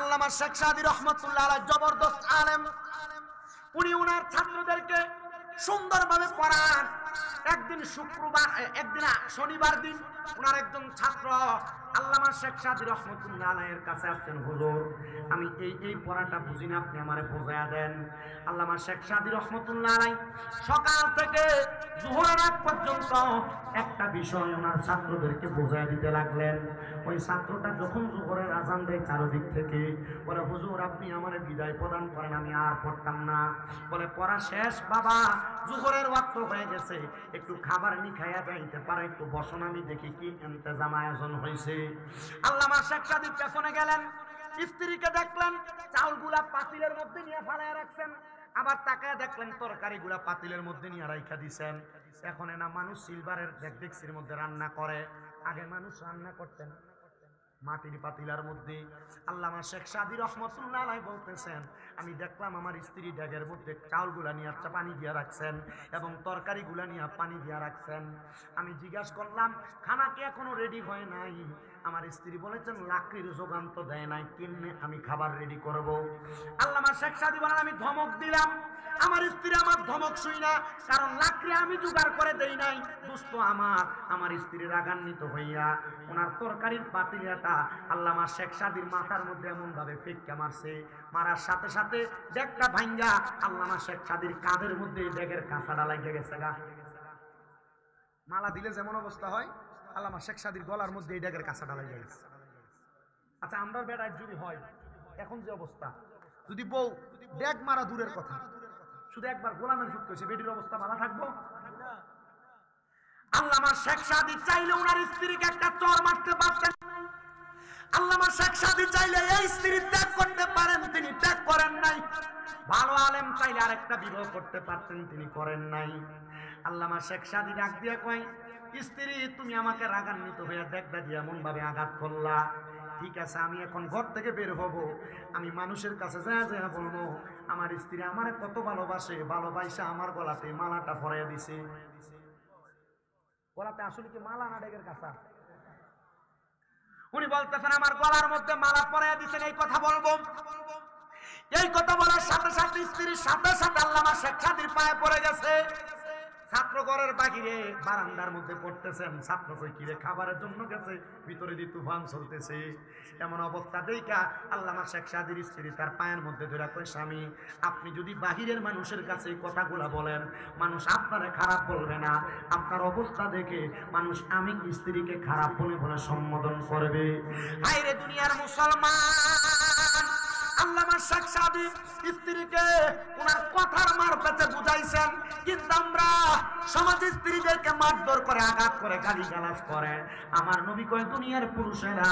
আল্লামা শেখ সাদী রহমাতুল্লাহ আলাইহি জবরদস্ত আলেম, উনি ওনার ছাত্রদেরকে সুন্দরভাবে পড়ান। একদিন শুক্রবার, একদিন শনিবার দিন ওনার একজন ছাত্র আল্লামা শেখ সাদী রহমাতুল্লাহ আলাইহির কাছে আসছেন, হুজুর আমি এই পড়াটা বুঝি না, আপনি আমারে বোঝায়া দেন। আল্লামা শেখ সাদী রহমাতুল্লাহ আলাইহি সকাল থেকে যোহরের আগ পর্যন্ত একটা বিষয় ওনার ছাত্রদেরকে বোঝায়া দিতে লাগলেন। ওই ছাত্রটা যখন যোহরের আজান দেয় চারদিক থেকে, বলে হুজুর আপনি আমারে বিদায় প্রদান করেন, আমি আর পড়তাম না। বলে পড়া শেষ বাবা, যোহরের ওয়াক্ত হয়ে গেছে, একটু খাবার নি খাইয়া যাইতে পারে, একটু বসন, আমি দেখি কি ইন্তজাম আয়োজন হয়েছে। আল্লামা শেখ সাদী পেছনে গেলেন, স্ত্রীকে দেখলেন চাউলগুলা পাতিলের মধ্যে নিয়ে ফালাইয়া রাখছেন, আবার তাকায় দেখলেন তরকারিগুলা পাতিলের মধ্যে নিয়ে রাইখা দিছেন। এখন না মানুষ সিলভারের ডেকচির মধ্যে রান্না করে, আগে মানুষ রান্না করতেন মাটির পাতিলার মধ্যে। আল্লামা শেখ সাদী রহমাতুল্লাহ আলাইহি বলতেছেন, আমি দেখলাম আমার স্ত্রী ড্যাগের মধ্যে চাউলগুলা নিয়ে পানি দিয়ে রাখছেন এবং তরকারিগুলা নিয়ে পানি দিয়ে রাখছেন। আমি জিজ্ঞাসা করলাম খানা কি এখনো রেডি হয় নাই? আমার স্ত্রী বলেছেন লাকড়ির যোগান তো দেয় নাই, কেমনে আমি খাবার রেডি করব? আল্লামা শেখ সাদী বলেন, আমি ধমক দিলাম, আমার স্ত্রী আমার ধমক শুই না, কারণ লাকড়ি আমি জোগাড় করে দেই নাই। দোস্ত আমার স্ত্রী রাগান্বিত হইয়া ওনার তরকারির পাতিলিয়াটা আল্লামা শেখ সাদীর মাথার মধ্যে এমন ভাবে ফেক্কা মারছে, মারার সাথে সাথে ডেকটা ভাঙ্গা আল্লামা শেখ সাদীর কাঁধের মধ্যে ডেকের কাঁচাটা লাগিয়ে গেছে গা। মালা দিলে যেমন অবস্থা হয়, আল্লামা শেখ সাদীর গলার মধ্যে এই ডেকের কাঁচাটা লাগিয়ে গেছে। আচ্ছা আমরা বেড়ায় যদি হয় এখন যে অবস্থা, যদি বউ ডেক মারা দূরের কথা, শুধু একবার গোলামের ফুট করেছে, বেটির অবস্থা ভালো থাকবো? আল্লামা শেখ সাদী চাইলে ওনার স্ত্রীকে একটা চর মারতে পারতেন। আল্লামা শেখ সাদী চাইলে এই স্ত্রী ত্যাগ করতে পারেন, তিনি ত্যাগ করেন নাই। ভালো আলেম চাইলে আরেকটা বিবাহ করতে পারতেন, তিনি করেন নাই। আল্লামা শেখ সাদী ডাক দিয়ে কয়, স্ত্রী তুমি আমাকে রাগান্বিত হয়ে দেখবা দিয়ে এমন ভাবে আঘাত করলা, ঠিক আছে আমি এখন ঘর থেকে বের হব, আমি মানুষের কাছে যা বলবো আমার স্ত্রী আমারে কত ভালোবাসে, ভালোবাসা আমার গলাতে মালাটা পরাইয়া দিছে। গলাতে আসলে কি মালা না ডেকের কাঁচা? উনি বলতেছেন আমার গলার মধ্যে মালা পরাইয়া দিছেন, এই কথা বলবো। এই কথা বলার সাথে সাথে স্ত্রীর সাথে সাথে আল্লামা শেখ সাদীর পায়ে পড়ে গেছে। ছাত্র ঘরের বাহিরে বারান্দার মধ্যে পড়তেছেন, ছাত্র কই কিরে খাবারের জন্য গেছে, ভিতরে দিয়ে তুফান চলতেছে। এমন অবস্থা দেখা আল্লামা শেখ সাদীর স্ত্রী তার পায়ের মধ্যে ধরে কয়, স্বামী আপনি যদি বাহিরের মানুষের কাছে এই কথাগুলা বলেন, মানুষ আপনারে খারাপ বলবে না, আপনার অবস্থা দেখে মানুষ আমি স্ত্রীকে খারাপ বলে বলে সম্বোধন করবে। হায়রে দুনিয়ার মুসলমান, আল্লামা শেখ সাদী স্ত্রীকে ওনার কথার মারফতে বুঝাইছেন, কিন্তু আমরা সমাজে স্ত্রীদেরকে মারধর করে, আঘাত করে, গালিগালাজ করে। আমার নবী কয় দুনিয়ার পুরুষেরা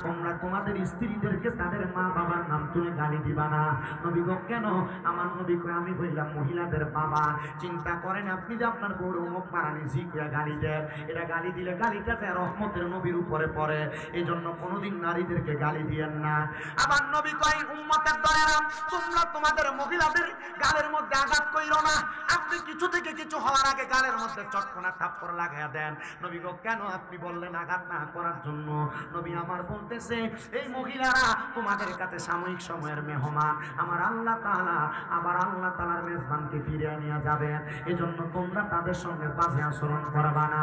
তোমরা তোমাদের স্ত্রীদেরকে তাদের মা বাবার নাম তুলে গালি দিবা না। নবী গো কেন? আমার নবী কয় আমি হইলাম মহিলাদের বাবা, চিন্তা করেন আপনি যে আপনার বউর মুখ মারানি জি করে গালি দেন, এটা গালি দিলে গালিটা যে রহমতের নবীর উপরে পড়ে, এই জন্য কোনোদিন নারীদেরকে গালি দিয়েন না। আমার নবী কয় উম্মতের দয়ারা তোমরা তোমাদের মহিলাদের গালের মধ্যে আঘাত কইরো না, আপনি কিছু থেকে কিছু হওয়ার আগে গালের মধ্যে চটকনা থাপ্পড় লাগাইয়া দেন। নবী গো কেন আপনি বললেন আঘাত না করার জন্য? নবী আমার বলতেছে এই মহিলারা তোমাদের কাছে সাময়িক সময়ের মেহমান, আমার আল্লাহ তাআলা আবার আল্লাহ তাআলার মেজবানকে ফিরিয়ে নিয়ে যাবেন, এজন্য তোমরা তাদের সঙ্গে বাজে আচরণ করবা না।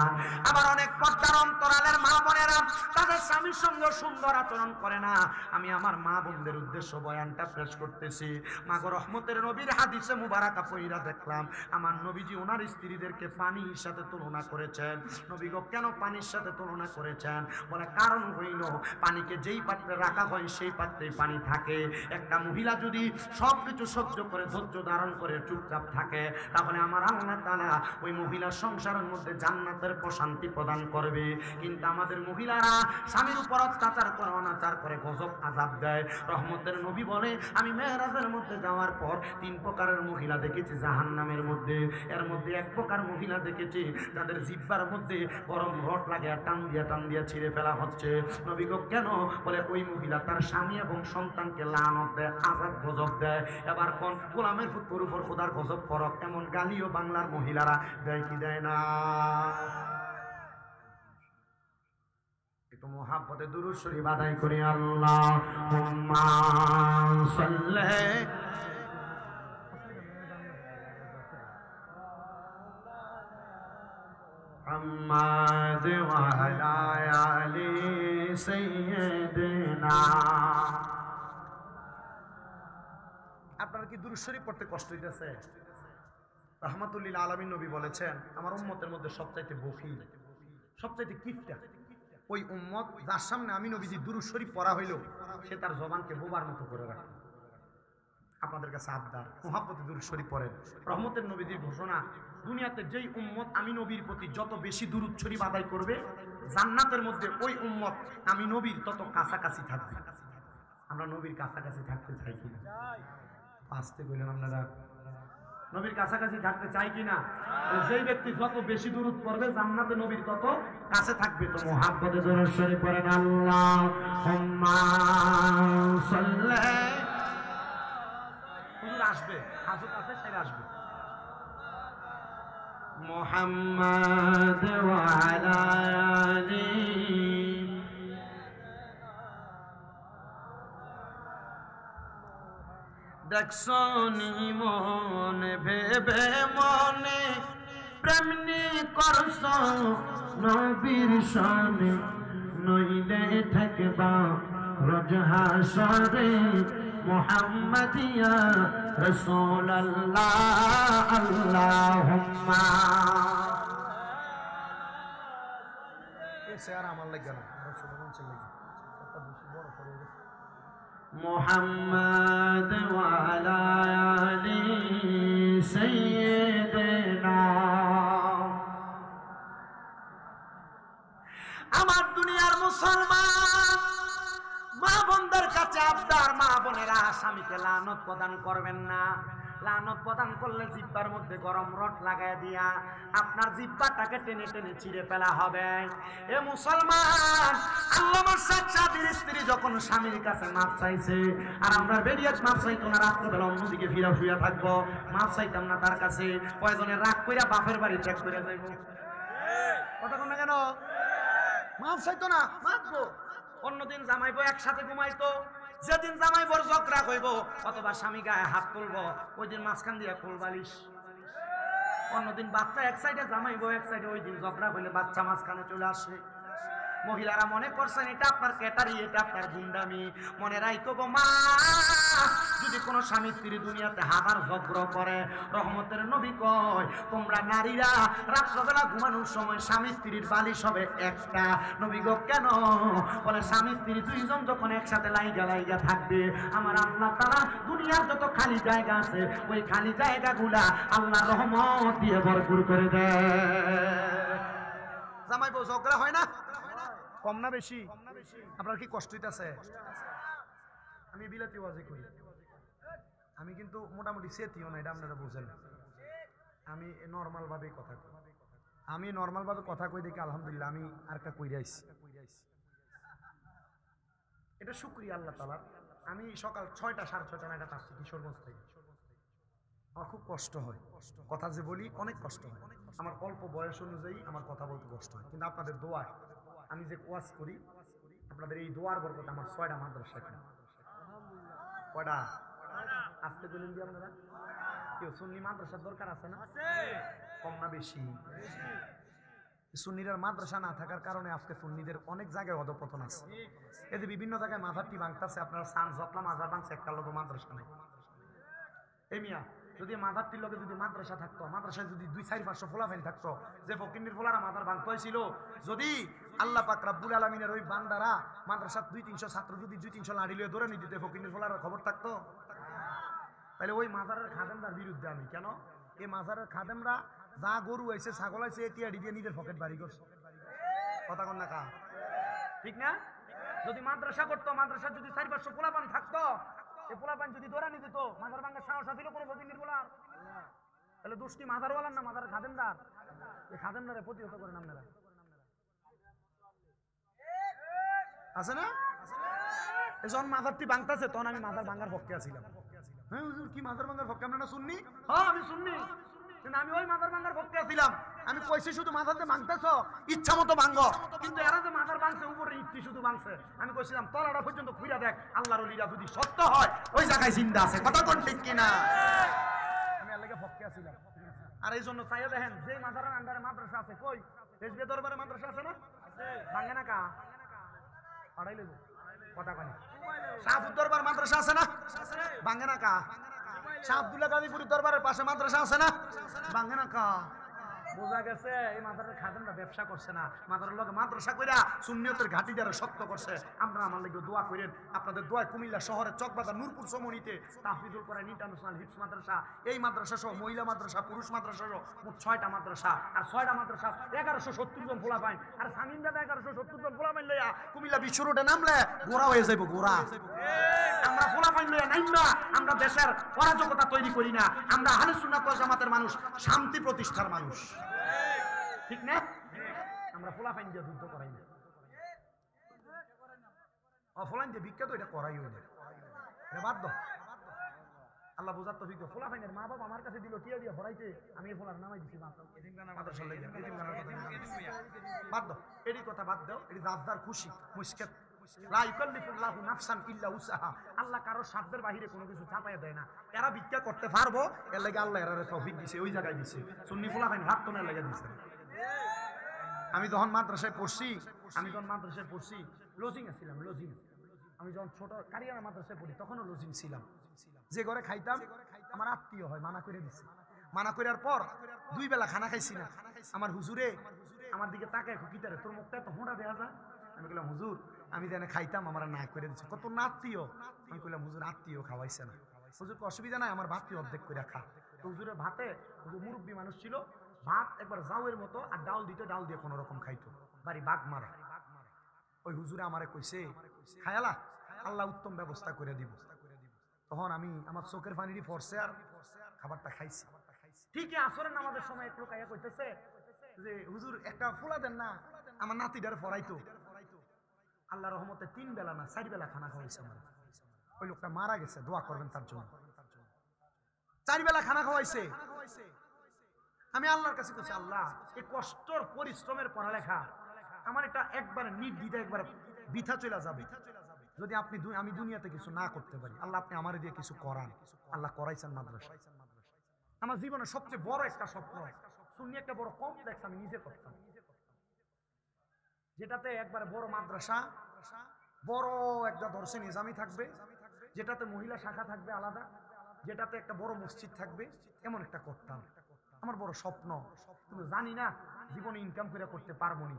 আবার অনেক পর্দার অন্তরালের মা বোনেরা তাদের স্বামীর সঙ্গে সুন্দর আচরণ করে না। আমি আমার মা বোনদের উদ্দেশ্য বয়ানটা পেশ করতেছি। মাগো রহমতের নবীর হাদিসে মুবারাকা পড়া দেখলাম আমার নবীজি ওনার স্ত্রীদেরকে পানির সাথে তুলনা করেছেন। নবী গো কেন পানির সাথে তুলনা করেছেন? বলে কারণ হইল পানিকে যেই পাত্রে রাখা হয় সেই পাত্রেই পানি থাকে। একটা মহিলা যদি সবকিছু সহ্য করে ধৈর্য ধারণ করে চুপচাপ থাকে, তাহলে আমার আল্লাহ তাআলা ওই মহিলার সংসারের মধ্যে জান্নাতের প্রশান্তি প্রদান করবে। কিন্তু আমাদের মহিলারা স্বামীর উপর অত্যাচার করে, অনাচার করে, গজব আযাব দেয়। রহমতের নবী বলে আমি মেরাজের মধ্যে যাওয়ার পর 3 প্রকারের মহিলা দেখেছি জাহান্নামের মধ্যে। এর মধ্যে 1 প্রকার মহিলা দেখেছি যাদের জিহ্বার মধ্যে গরম রড লাগে টান দিয়া ছিঁড়ে ফেলা হচ্ছে। নবী গো কেন? বলে ওই মহিলা তার স্বামী এবং সন্তানকে লানত দেয়, আযাব গজব দেয়। এবার কোন গোলামের ফুটপুর উপর খোদার গজব ফরক, এমন গালিও বাংলার মহিলারা দেয় কি দেয় না? একটু মুহাব্বতে দুরূদ শরীফ আদায় করি। আল্লাহুম্মা সাল্লি মুহাম্মাদ ওয়া আলা আলি সাইয়্যিদিনা। আপনার কি দুরূদ শরীফ পড়তে কষ্ট হইতেছে? রাহমাতুল লিল আলামিন নবী বলেছেন, আমার উম্মতের মধ্যে সবচাইতে বখিল, সবচাইতে কিপটা ওই উম্মত যার সামনে আমি নবীজি দুরূদ শরীফ পড়া হইল সে তার জবানকে বোবার মতো করে রাখে। আপনাদের কাছে আবদার, মুহাব্বতে দুরূদ শরীফ পড়েন। রহমতের নবীজির ঘোষণা, দুনিয়াতে যেই উম্মত আমি নবীর প্রতি যত বেশি দুরূদ শরীফ আদায় করবে, জান্নাতের মধ্যে ওই উম্মত আমি নবীর তত কাছাকাছি থাকবে। আমরা নবীর কাছাকাছি থাকতে চাই কিনা? আসতে বললেন আপনারা, নবীর কাছাকাছি থাকতে চাই কিনা? যেই ব্যক্তি যত বেশি দুরূদ পড়বে জান্নাতে নবীর তত কাছে থাকবে। তো মুহাব্বতে দুরূদ শরীফ পড়েন। আল্লাহুম্মা সাল্লি। হুজুর আসবে, হাজত আছে, সেটা আসবে। মুহাম্মাদ ওয়া আলা আলি। দেখছো নি মনে ভেবে মনে প্রেমনি করছো নবীর শানে, নইলে থাকবা রোজ হাসরে মুহাম্মদ ইয়া রাসূলুল্লাহ। আল্লাহুম্মা এসে আর আমার লাগে না, রাসূলুল্লাহ চলে গেছে, এটা বেশি বড় করে গেছে। মুহাম্মদ ওয়া আলা আলি সাইয়্যিদিনা। আমার দুনিয়ার মুসলমান মা বোনদের কাছে আবদার, মা বোনেরা স্বামীকে লানত প্রদান করবেন না। লানত প্রদান করলে জিহ্বার মধ্যে গরম রড লাগাই দিয়া আপনার জিহ্বাটাকে টেনে টেনে ছিঁড়ে ফেলা হবে। এ মুসলমান, আল্লামা শেখ সাদির স্ত্রী যখন স্বামীর কাছে মাপ চাইছে, আর আমরা বেরিয়াত মাপ চাইতো না, রাত্রবেলা অন্যদিকে ফিরা শুয়া থাকবো, মাপ চাইতাম না তার কাছে, কয়জনে রাগ কইরা বাপের বাড়ি ত্যাগ করে যাইব। কথা কোন না কেন? মাপ চাইতো না, মাপবো। অন্যদিন জামাইবো একসাথে ঘুমাইতো, যেদিন জামাইবোর ঝগড়া হইব অথবা স্বামী গায়ে হাত তুলবো ওই দিন মাঝখান দিয়ে কোলবালিশ। অন্যদিন বাচ্চা এক সাইডে, জামাইবো এক সাইডে, ওই দিন ঝগড়া হইলে বাচ্চা মাঝখানে চলে আসে। মহিলারা মনে করছেন এটা আপনার ক্যাটারি, এটা আপনার গুন্ডামি। মনে রাখো গো মা, যদি কোনো স্বামী স্ত্রী দুনিয়াতে হাজার ঝগড়া করে, রহমতের নবী কয় তোমরা নারীরা রাত্রবেলা ঘুমানোর সময় স্বামী স্ত্রীর বালিশ হবে একটা। নবী গো কেন? বলে স্বামী স্ত্রী দুইজন যখন একসাথে লাইগা লাইগা থাকবে, আমার আল্লাহ তাআলা দুনিয়ার যত খালি জায়গা আছে ওই খালি জায়গাগুলা আল্লাহ রহমত দিয়ে ভরপুর করে দেয়। জামাই বউ ঝগড়া হয় না? কম না বেশি? আপনার কি কষ্ট হইতাছে? আমি বিলাতি ওয়াজি করি, আমি কিন্তু মোটামুটি সেতিও না, এটা আপনারা বুঝেন। আমি নর্মাল ভাবে কথা কই, আমি নর্মাল ভাবে কথা কই দেখি আলহামদুলিল্লাহ আমি আরেকটা কইরা আইছি। এটা শুকরিয়া আল্লাহ তাআলার। আমি সকাল 6টা 6:30 নাগাদ আসছি কিশোরগঞ্জ থেকে। আমার খুব কষ্ট হয়, কথা যে বলি অনেক কষ্ট হয়। আমার অল্প বয়স অনুযায়ী আমার কথা বলতে কষ্ট হয়, কিন্তু আপনাদের দোয়া, আমি যে ওয়াজ করি আপনাদের এই দোয়ার বরকতে আমার 6টা মাদ্রাসা। কয়টা? আসতে বলেন দি আপনারা। কেউ সুন্নি মাদ্রাসার দরকার আছে না? কম না বেশি? সুন্নিদের মাদ্রাসা না থাকার কারণে আজকে সুন্নিদের অনেক জায়গায় অধপতন আছে। এই যে বিভিন্ন জায়গায় মাজারটি ভাঙতেছে, আপনারা সান যতলা মাজার ভাঙছে, একটা লোক মাদ্রাসা নেই। এই মিয়া, যদি মাজারটির লোকে যদি মাদ্রাসা থাকতো, মাদ্রাসায় যদি 2-4-500 ফোলাফেন থাকতো, যে ফকিন্নির ফোলারা মাজার ভাঙতে হয়েছিল, যদি আল্লাহ পাক রব্বুল আলামিনের ওই বান্দারা মাদ্রাসার 200-300 ছাত্র যদি 200-300 লাড়ি লিয়ে ধরে নিতে, ফকিন্নির ফোলার খবর থাকতো? তাহলে ওই মাজারের খাদেমরার বিরুদ্ধে আমি কেন? এই মাজারের খাদেমরা যা গরু হয়েছে, ছাগল হয়েছে, এটিআডি দিয়ে নিজের পকেট বাড়ি করছে। কথা কন না কা? ঠিক না? যদি মাদ্রাসা করতো, মাদ্রাসা যদি 4-500 পোলাপান থাকতো, এই পোলাপান যদি ধরে নিত, মাজার ভাঙার সাহস ছিল কোনো ফকিন্নির পোলার? তাহলে দুষ্টি মাজারওয়ালার না মাজারের খাদেমদার? এই খাদেমদারে প্রতিহত করেন আপনারা, আছে না? যখন মাজারটি ভাঙতেছে তখন আমি মাজার ভাঙার পক্ষে আছিলাম। হ্যাঁ হুজুর, কি মাজার ভাঙার পক্ষে? আপনারা শুননি? হ্যাঁ আমি শুননি, কিন্তু আমি ওই মাজার ভাঙার পক্ষে আছিলাম। আমি কইছি শুধু মাথাতে ভাঙতেছো, ইচ্ছা মতো ভাঙো, কিন্তু এরা যে মাথার ভাঙছে উপরে ইটটি শুধু ভাঙছে। আমি কইছিলাম তলাটা পর্যন্ত খুইরা দেখ, আল্লাহর ওলিরা যদি সত্য হয় ওই জায়গায় জিন্দা আছে। কথা কোন ঠিক কিনা? আমি এর লাগি ফক্কে আছিলাম। আর এই জন্য চাইয়া দেখেন যে মাথার আন্ডারে মাদ্রাসা আছে, কই রেজবে দরবারে মাদ্রাসা আছে না? ভাঙে না কা পাড়াই লইব কথা কয়। শাহপুর দরবার মাদ্রাসা আছে না? ভাঙে না কা? শাহ আব্দুল্লাহ গাজীপুর দরবারের পাশে মাদ্রাসা আছে না? ভাঙে না কা? বোঝা গেছে এই মাদ্রাসার খাদেমরা ব্যবসা করছে না, মাদ্রাসার লোক মাদ্রাসা কইরা সুন্নিয়তের ঘাটি দ্বারা শক্ত করছে। আপনারা আমার লাগি দোয়া করেন। আপনাদের দোয়ায় কুমিল্লা শহরের চকবাজার নূরপুর সমনিতে তাহফিজুল কোরআন ইন্টারন্যাশনাল হিফজ মাদ্রাসা, এই মাদ্রাসা সহ মহিলা মাদ্রাসা, পুরুষ মাদ্রাসা সহ মোট 6টা মাদ্রাসা। আর 6টা মাদ্রাসা 1170 জন পোলা পাইন। আর সামিন দাদা 1170 জন পোলা পাইন লইয়া কুমিল্লা বিশ্ব রোডে নামলে গোড়া হয়ে যাইব, গোড়া। আমরা পোলা পাইন লইয়া নাইম না, আমরা দেশের অরাজকতা তৈরি করি না। আমরা আহলে সুন্নাত ওয়াল জামাতের মানুষ, শান্তি প্রতিষ্ঠার মানুষ, ঠিক না? আমরা ফোলা ফাইন দিয়ে যুদ্ধ করাই না, অফলাইন দিয়ে বিখ্যাত এটা করাই হইল বাধ্য। আল্লাহ বোঝার তো বিজ্ঞ। ফোলা ফাইনের মা বাবা আমার কাছে দিল টিয়া দিয়ে ভরাইতে, আমি এই ফোলার নামাই দিছি বাধ্য। এটি কথা বাদ দাও, এটি রাজদার খুশি মুশকিল। আল্লাহ কারো সাধ্যের বাহিরে কোনো কিছু চাপাইয়া দেয় না। এরা ভিক্ষা করতে পারবো, এর লাগে আল্লাহ এরা তৌফিক দিছে, ওই জায়গায় দিছে। সুন্নি ফোলা ফাইন হাত তোনার লেগে দিছে। আমি যখন মাদ্রাসায় পড়ছি, লজিং ছিলাম, লজিং। আমি যখন ছোট কারিয়ানা মাদ্রাসায় পড়ি তখনও লজিং ছিলাম। যে ঘরে খাইতাম আমার আত্মীয় হয়, মানা করে দিছে। মানা করার পর 2 বেলা খানা খাইছি না। আমার হুজুরে আমার দিকে তাকায়, কিতারে তোর মুখটা এত হোঁড়া দেওয়া যায়। আমি বললাম হুজুর আমি যেন খাইতাম আমার না করে দিচ্ছে। কত না আত্মীয়? আমি বললাম হুজুর আত্মীয় খাওয়াইছে না। হুজুরকে অসুবিধা নাই, আমার ভাতটি অর্ধেক করে খা। তো হুজুরের ভাতে, হুজুর মুরব্বী মানুষ ছিল, ভাত একবার জাউয়ের মতো আর ডাল দিত, ডাল দিয়ে কোনো রকম খাইতো, বাড়ি বাঘ মারা। ওই হুজুরে আমারে কইছে খায়ালা আল্লাহ উত্তম ব্যবস্থা করে দিব। তখন আমি আমার চোখের পানিরই পড়ছে আর খাবারটা খাইছি। ঠিকই আসরের নামাজের সময় একটু কাইয়া কইতেছে যে হুজুর একটা ফুলা দেন না, আমার নাতিটার পড়াইতো। আল্লাহ রহমতে 3 বেলা না 4 বেলা খানা খাওয়াইছে আমার। ওই লোকটা মারা গেছে, দোয়া করবেন তার জন্য। 4 বেলা খানা খাওয়াইছে। আমি আল্লাহর কাছে কইছি, আল্লাহ এই কষ্টর পরিশ্রমের পড়ালেখা আমার এটা একবারে নির্দ্বিধায় একবার বৃথা চলে যাবে যদি আমি দুনিয়াতে কিছু না করতে পারি। আল্লাহ আপনি আমারে দিয়ে কিছু করান। আল্লাহ করাইছেন মাদ্রাসা। আমার জীবনের সবচেয়ে বড় একটা স্বপ্ন, সুন্নি একটা বড় কমপ্লেক্স আমি নিজে করতাম, যেটাতে একবারে বড় মাদ্রাসা, বড় একটা দর্শে নিজামি থাকবে, যেটাতে মহিলা শাখা থাকবে আলাদা, যেটাতে একটা বড় মসজিদ থাকবে, এমন একটা করতাম। আমার বড় স্বপ্ন, কিন্তু জানি না জীবনে ইনকাম করে করতে পারবো না।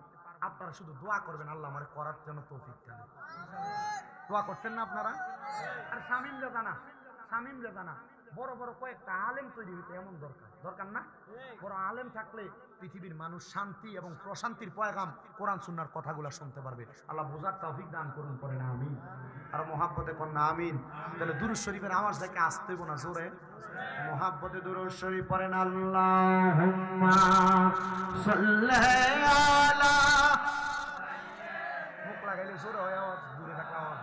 আপনারা শুধু দোয়া করবেন আল্লাহ আমার করার জন্য তৌফিক দেন। দোয়া করতেন না আপনারা? আর শামিম জানা বড় বড় কয়েকটা আলেম তৈরি হইতে এমন দরকার না? বড় আলেম থাকলে পৃথিবীর মানুষ শান্তি এবং প্রশান্তির পয়গাম কোরআন সুন্নাহর কথাগুলো শুনতে পারবে। আল্লাহ বোঝার তৌফিক দান করুন, করেন আমিন। আর মহাব্বতে কর না আমিন। তাহলে দুরূদ শরীফের আওয়াজ দেখে আসতে হইব না, জোরে মহাব্বতে দুরূদ শরীফ পড়েন। আল্লাহুম্মা সাল্লি আলা, মুখ লাগাইলে জোরে হয় আওয়াজ, দূরে থাকলে আওয়াজ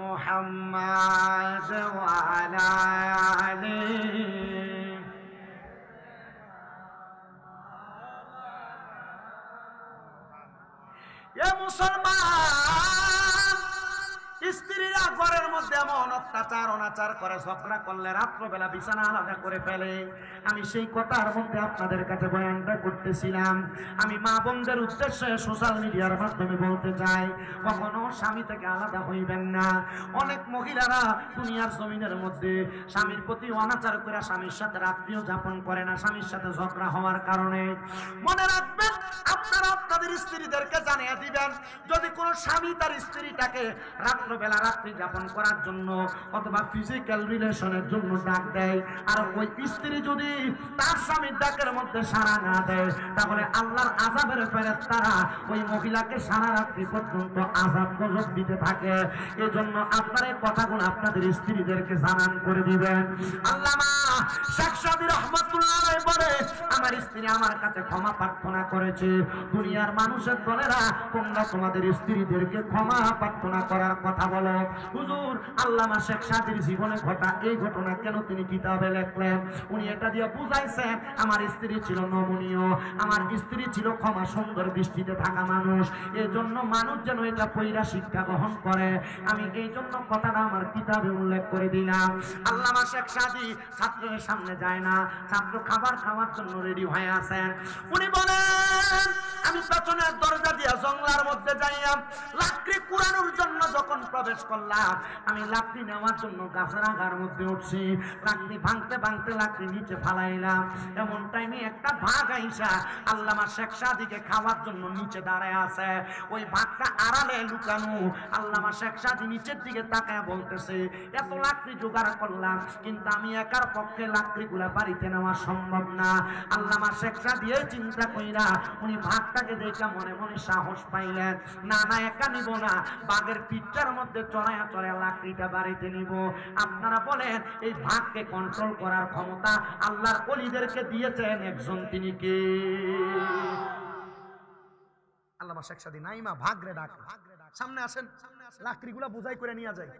মুহাম্মাদ ওয়া আলা আলিহি। এ মুসলমান, স্ত্রীরা ঘরের মধ্যে এমন অত্যাচার অনাচার করে, ঝগড়া করলে রাত্রবেলা বিছানা আলাদা করে ফেলে। আমি সেই কথার মধ্যে আপনাদের কাছে বয়ানটা করতেছিলাম। আমি মা বোনদের উদ্দেশ্যে সোশ্যাল মিডিয়ার মাধ্যমে বলতে চাই, কখনো স্বামী থেকে আলাদা হইবেন না। অনেক মহিলারা দুনিয়ার জমিনের মধ্যে স্বামীর প্রতি অনাচার করে স্বামীর সাথে রাত্রিও যাপন করে না, স্বামীর সাথে ঝগড়া হওয়ার কারণে। মনে রাখবেন, আপনারা আপনাদের স্ত্রীদেরকে জানিয়ে দিবেন, যদি কোনো স্বামী তার স্ত্রীটাকে রাত্রবেলা রাত্রি যাপন করার জন্য অথবা ফিজিক্যাল রিলেশনের জন্য ডাক দেয়, আর ওই স্ত্রী যদি তার স্বামীর ডাকের মধ্যে সাড়া না দেয়, তাহলে আল্লাহর আযাবের ফেরেশতারা ওই মহিলাকে সারা রাত্রি পর্যন্ত আযাব গজব দিতে থাকে। এজন্য আপনারা এই কথাগুলো আপনাদের স্ত্রীদেরকে জানান করে দিবেন। আল্লামা শেখ সাদী রাহমাতুল্লাহ আলাইহি বলে, আমার স্ত্রী আমার কাছে ক্ষমা প্রার্থনা করেছে, দুনিয়ার মানুষের দলেরা তোমরা তোমাদের স্ত্রীদেরকে ক্ষমা প্রার্থনা করার কথা বলো। হুজুর আল্লামা শেখ সাদির জীবনে ঘটা এই ঘটনা কেন তিনি কিতাবে লিখলেন? উনি এটা দিয়ে বুঝাইছেন আমার স্ত্রী ছিল নমনীয়, আমার স্ত্রী ছিল ক্ষমা সুন্দর দৃষ্টিতে থাকা মানুষ, এজন্য মানুষ যেন এটা পয়রা শিক্ষা গ্রহণ করে। আমি এই জন্য কথাটা আমার কিতাবে উল্লেখ করে দিলাম। আল্লামা শেখ সাদি ছাত্রের সামনে যায় না, ছাত্র খাবার খাওয়ার জন্য রেডি হয়ে আছেন। উনি বলেন আমি পেছনের দরজা দিয়ে জঙ্গলার মধ্যে যাইয়া লাকড়ি কুড়ানোর জন্য যখন প্রবেশ করলাম, আমি লাকড়ি নেওয়ার জন্য গাছের আগার মধ্যে উঠছি, লাকড়ি ভাঙতে ভাঙতে লাকড়ি নিচে ফালাইলাম। এমন টাইমে একটা ভাগ আইসা আল্লামা শেখ সাদিকে খাওয়ার জন্য নিচে দাঁড়ায় আছে। ওই ভাগটা আড়ালে লুকানো। আল্লামা শেখ সাদি নিচের দিকে তাকায় বলতেছে এত লাকড়ি জোগাড় করলাম, কিন্তু আমি একার পক্ষে লাকড়িগুলা বাড়িতে নেওয়া সম্ভব না। আল্লামা শেখ সাদি এই চিন্তা কইরা উনি ভাগটাকে দেখে মনে মনে সাহস পাইলেন, না না একা নিব না, বাঘের পিঠটার মধ্যে চড়াইয়া চড়াইয়া লাকড়িটা বাড়িতে নিব। আপনারা বলেন এই ভাগকে কন্ট্রোল করার ক্ষমতা আল্লাহর ওলিদেরকে দিয়েছেন একজন, তিনি কে? আল্লামা শেখ সাদি নাইমা ভাগরে ডাক, সামনে আসেন, লাকড়িগুলা বুঝাই করে নিয়ে যায়।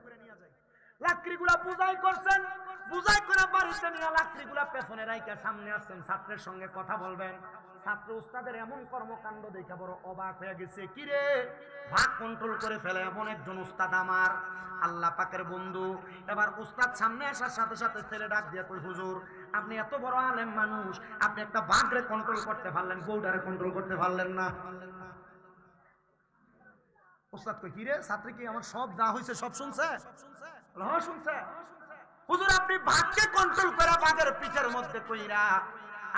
লাকড়িগুলা বুঝাই করছেন, বুঝাই করে বাড়িতে নিয়ে লাকড়িগুলা পেছনে রাইখা সামনে আসছেন, ছাত্রের সঙ্গে কথা বলবেন। ছাত্র উস্তাদের এমন কর্মকাণ্ড দেখে বড় অবাক হয়ে গেছে, কি রে ভাগ কন্ট্রোল করে ফেলে এমন একজন উস্তাদ আমার, আল্লাহ পাকের বন্ধু। এবার উস্তাদ সামনে আসার সাথে সাথে ছেলে ডাক দিয়ে কই হুজুর আপনি এত বড় আলেম মানুষ, আপনি একটা বাঘরে কন্ট্রোল করতে পারলেন, বউটারে কন্ট্রোল করতে পারলেন না। উস্তাদ কই কি রে ছাত্রী কি আমার সব যা হইছে সব শুনছে? হ্যাঁ শুনছে। হুজুর আপনি ভাগকে কন্ট্রোল করে বাঘের পিঠের মধ্যে কইরা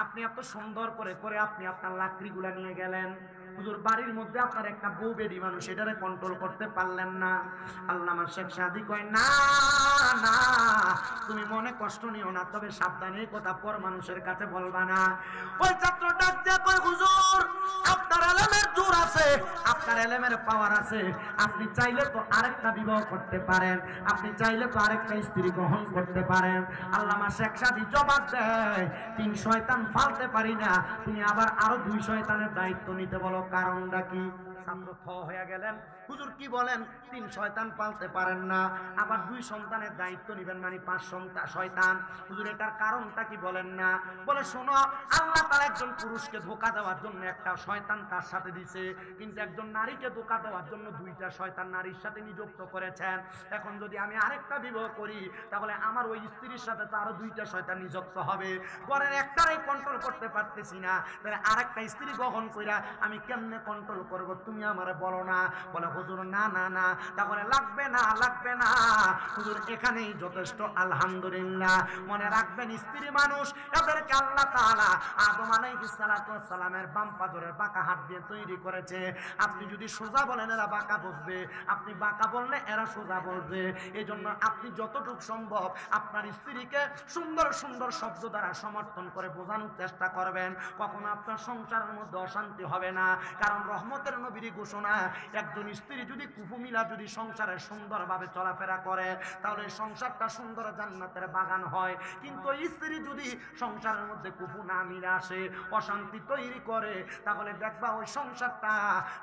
আপনি এত সুন্দর করে করে আপনি আপনার লাকড়িগুলা নিয়ে গেলেন, হুজুর বাড়ির মধ্যে আপনার একটা বউ বেডি মানুষ এটারে কন্ট্রোল করতে পারলেন না। আল্লামা শেখ সাদি কয় না না তুমি মনে কষ্ট নিও না, তবে সাবধানে এই কথা পর মানুষের কাছে বলবা না। ওই ছাত্র ডাক দিয়ে কয় হুজুর আপনার এলেমের জোর আছে, আপনার এলেমের পাওয়ার আছে, আপনি চাইলে তো আরেকটা বিবাহ করতে পারেন, আপনি চাইলে তো আরেকটা স্ত্রী গ্রহণ করতে পারেন। আল্লামা শেখ সাদি জবাব দেয় 3 শয়তান ফালতে পারি না, তুমি আবার আরো 2 শয়তানের দায়িত্ব নিতে বলো, কারণটা কি? ছাত্র থ হয়ে গেলেন, হুজুর কি বলেন 3 শয়তান পালতে পারেন না, আবার 2 সন্তানের দায়িত্ব নেবেন, মানে 5 শয়তান, হুজুর এটার কারণটা কি বলেন না? বলে শোনো আল্লাহ তার একজন পুরুষকে ধোঁকা দেওয়ার জন্য একটা শয়তান তার সাথে দিছে, কিন্তু একজন নারীকে ধোঁকা দেওয়ার জন্য 2টা শয়তান নারীর সাথে নিযুক্ত করেছেন। এখন যদি আমি আরেকটা বিবাহ করি তাহলে আমার ওই স্ত্রীর সাথে তো আরো 2টা শয়তান নিযুক্ত হবে, পরের একটারই কন্ট্রোল করতে পারতেছি না, তাহলে আরেকটা স্ত্রী গ্রহণ কইরা আমি কেমনে কন্ট্রোল করব, তুমি আমারে বলো না। বলে হুজুর না না না, তাহলে লাগবে না লাগবে না হুজুর এখানেই যথেষ্ট। আলহামদুলিল্লাহ। মনে রাখবেন স্ত্রী মানুষ এদেরকে আল্লাহ তাআলা আদম আলাইহিস সালাতু ওয়াস সালামের বাম পাজরের বাঁকা হাত দিয়ে তৈরি করেছে। আপনি যদি সোজা বলেন এরা বাঁকা বসবে, আপনি বাঁকা বললে এরা সোজা বলবে। এজন্য আপনি যতটুকু সম্ভব আপনার স্ত্রীকে সুন্দর সুন্দর শব্দ দ্বারা সমর্থন করে বোঝানোর চেষ্টা করবেন, কখনো আপনার সংসারের মধ্যে অশান্তি হবে না। কারণ রহমতের নবীর ঘোষণা, একজন স্ত্রী যদি কুফুমিলা যদি সংসারে সুন্দরভাবে চলাফেরা করে তাহলে সংসারটা সুন্দর জান্নাতের বাগান হয়, কিন্তু স্ত্রী যদি সংসারের মধ্যে কুফু না মিলে আসে, অশান্তি তৈরি করে, তাহলে দেখবা ওই সংসারটা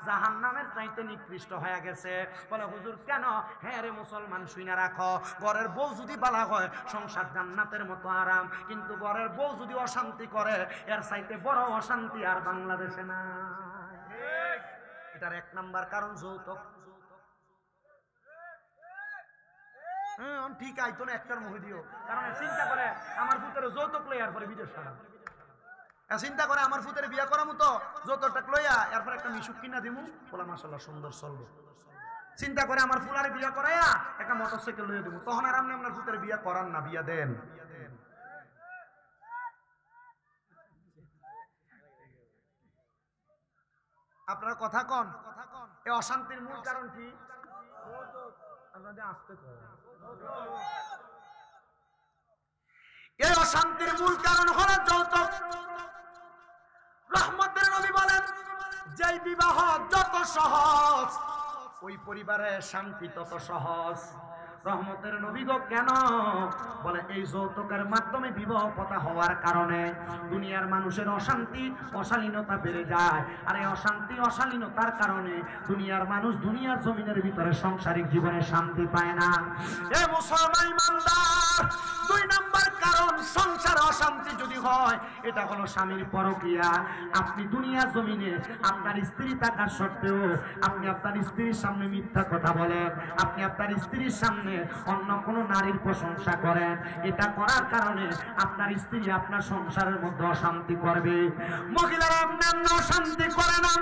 জাহান্নামের চাইতে নিকৃষ্ট হয়ে গেছে। বলে হুজুর কেন? হ্যাঁ রে মুসলমান শুইনা রাখো, ঘরের বউ যদি বালা হয় সংসার জান্নাতের মতো আরাম, কিন্তু ঘরের বউ যদি অশান্তি করে এর চাইতে বড় অশান্তি আর বাংলাদেশে না। এটার 1 নাম্বার কারণ যৌতুক। ঠিক আইতো না একটার মুখে দিও, কারণ চিন্তা করে আমার পুত্রের যৌতুক লইয়ার পরে বিদেশ সারা, চিন্তা করে আমার পুত্রের বিয়া করার মতো যৌতুকটা লইয়া এরপর একটা মিশুক কিনা দিমু, বলা মাশাআল্লাহ সুন্দর চলবে। চিন্তা করে আমার ফুলারে বিয়া করাইয়া একটা মোটরসাইকেল লইয়া দিব, তখন আর আপনি আপনার পুত্রের বিয়া করান না, বিয়া দেন। আপনার কথা কন, এই অশান্তির মূল কারণ কি? এই অশান্তির মূল কারণ হলো যৌতুক। রহমতের নবী বলেন যেই বিবাহ যত সহজ ওই পরিবারে শান্তি তত সহজ। রহমতের নবী গো কেন? বলে এই যৌতুকের মাধ্যমে বিবাহ প্রথা হওয়ার কারণে দুনিয়ার মানুষের অশান্তি অশালীনতা বেড়ে যায়। আর এই অশান্তি অশালীনতার কারণে দুনিয়ার মানুষ দুনিয়ার জমিনের ভিতরে সাংসারিক জীবনে শান্তি পায় না। এ মুসলমান ইমানদার, 2 নাম্বার কারণ সংসার অশান্তি যদি হয় এটা হলো স্বামীর পরকীয়া। আপনি দুনিয়ার জমিনে আপনার স্ত্রী থাকার সত্ত্বেও আপনি আপনার স্ত্রীর সামনে মিথ্যা কথা বলেন, আপনি আপনার স্ত্রীর সামনে অন্য কোনো নারীর প্রশংসা করেন। এটা করার কারণে আপনার স্ত্রী আপনার সংসারের মধ্যে অশান্তি করবে। মহিলারা এমনি অশান্তি করে না,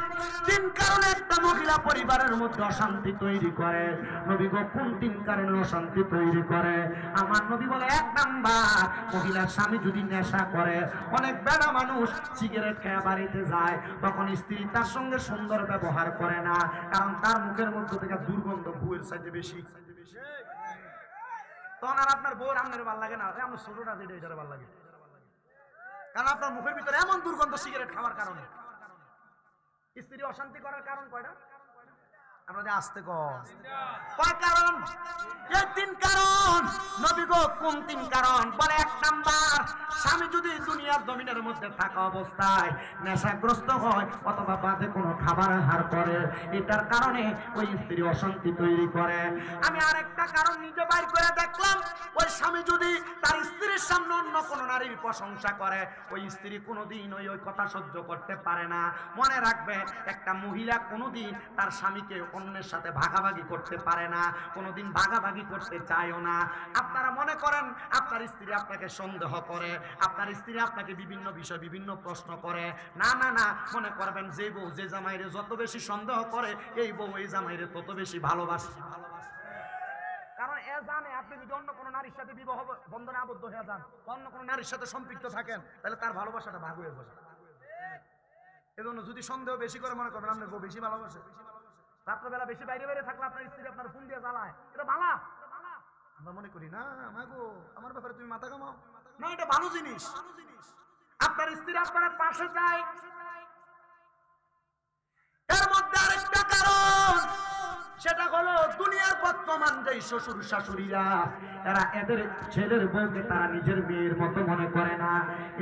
3 কারণে একটা মহিলা পরিবারের মধ্যে অশান্তি তৈরি করে। নবী গো কোন 3 কারণে অশান্তি তৈরি করে? আমার নবী বলে 1 নাম্বার, মহিলার স্বামী যদি নেশা করে। অনেক বেড়া মানুষ সিগারেট খেয়ে বাড়িতে যায়, তখন স্ত্রী তার সঙ্গে সুন্দর ব্যবহার করে না, কারণ তার মুখের মধ্যে থেকে দুর্গন্ধ বউয়ের চাইতে বেশি। তখন আর আপনার বউর আপনার ভালো লাগে না, আমার ছোটটা যেটা এটার ভালো লাগে, কারণ আপনার মুখের ভিতরে এমন দুর্গন্ধ সিগারেট খাওয়ার কারণে। স্ত্রী অশান্তি করার কারণ কয়টা? আপনাদের আসতে কয় কারণ? এই 3 কারণ। নবী গো কোন 3 কারণ? বলে 1 নাম্বার, স্বামী যদি দুনিয়ার জমিনের মধ্যে থাকা অবস্থায় নেশাগ্রস্ত হয় অথবা বাদে কোনো খাবার আহার করে, এটার কারণে ওই স্ত্রী অশান্তি তৈরি করে। আমি আরেকটা কারণ নিজে বাইর করে দেখলাম, ওই স্বামী যদি তার স্ত্রীর সামনে অন্য কোনো নারীর প্রশংসা করে, ওই স্ত্রী কোনোদিন ওই কথা সহ্য করতে পারে না। মনে রাখবে, একটা মহিলা কোনোদিন তার স্বামীকে অন্যের সাথে ভাগাভাগি করতে পারে না, কোনোদিন ভাগাভাগি করতে চায়ও না। আপনারা মনে করেন আপনার স্ত্রী আপনাকে সন্দেহ করে, আপনার স্ত্রী আপনাকে বিভিন্ন বিষয় বিভিন্ন প্রশ্ন করে। না না না, মনে করবেন যে বউ যে জামাইরে যত বেশি সন্দেহ করে, এই বউ এই জামাইরে তত বেশি ভালোবাসে। কারণ এ জানে আপনি যদি অন্য কোনো নারীর সাথে বিবাহ বন্ধনে আবদ্ধ হয়ে যান, অন্য কোনো নারীর সাথে সম্পৃক্ত থাকেন, তাহলে তার ভালোবাসাটা ভাগ হয়ে যাবে। এজন্য যদি সন্দেহ বেশি করে মনে করবেন আপনার বউ বেশি ভালোবাসে, রাত্রবেলা বেশি বাইরে বাইরে থাকলে আপনার স্ত্রী আপনার ফোন দিয়ে জ্বালায়, এটা ভালো। আমরা মনে করি না মাগো আমার ব্যাপারে তুমি মাথা ঘামাও না, এটা ভালো জিনিস। আপনার স্ত্রী আপনার পাশে যায়। এর মধ্যে আরেকটা কারণ, সেটা হলো দুনিয়ার বর্তমান যে শ্বশুর শাশুড়িরা, এরা এদের ছেলের বউকে তারা নিজের মেয়ের মতো মনে করে না,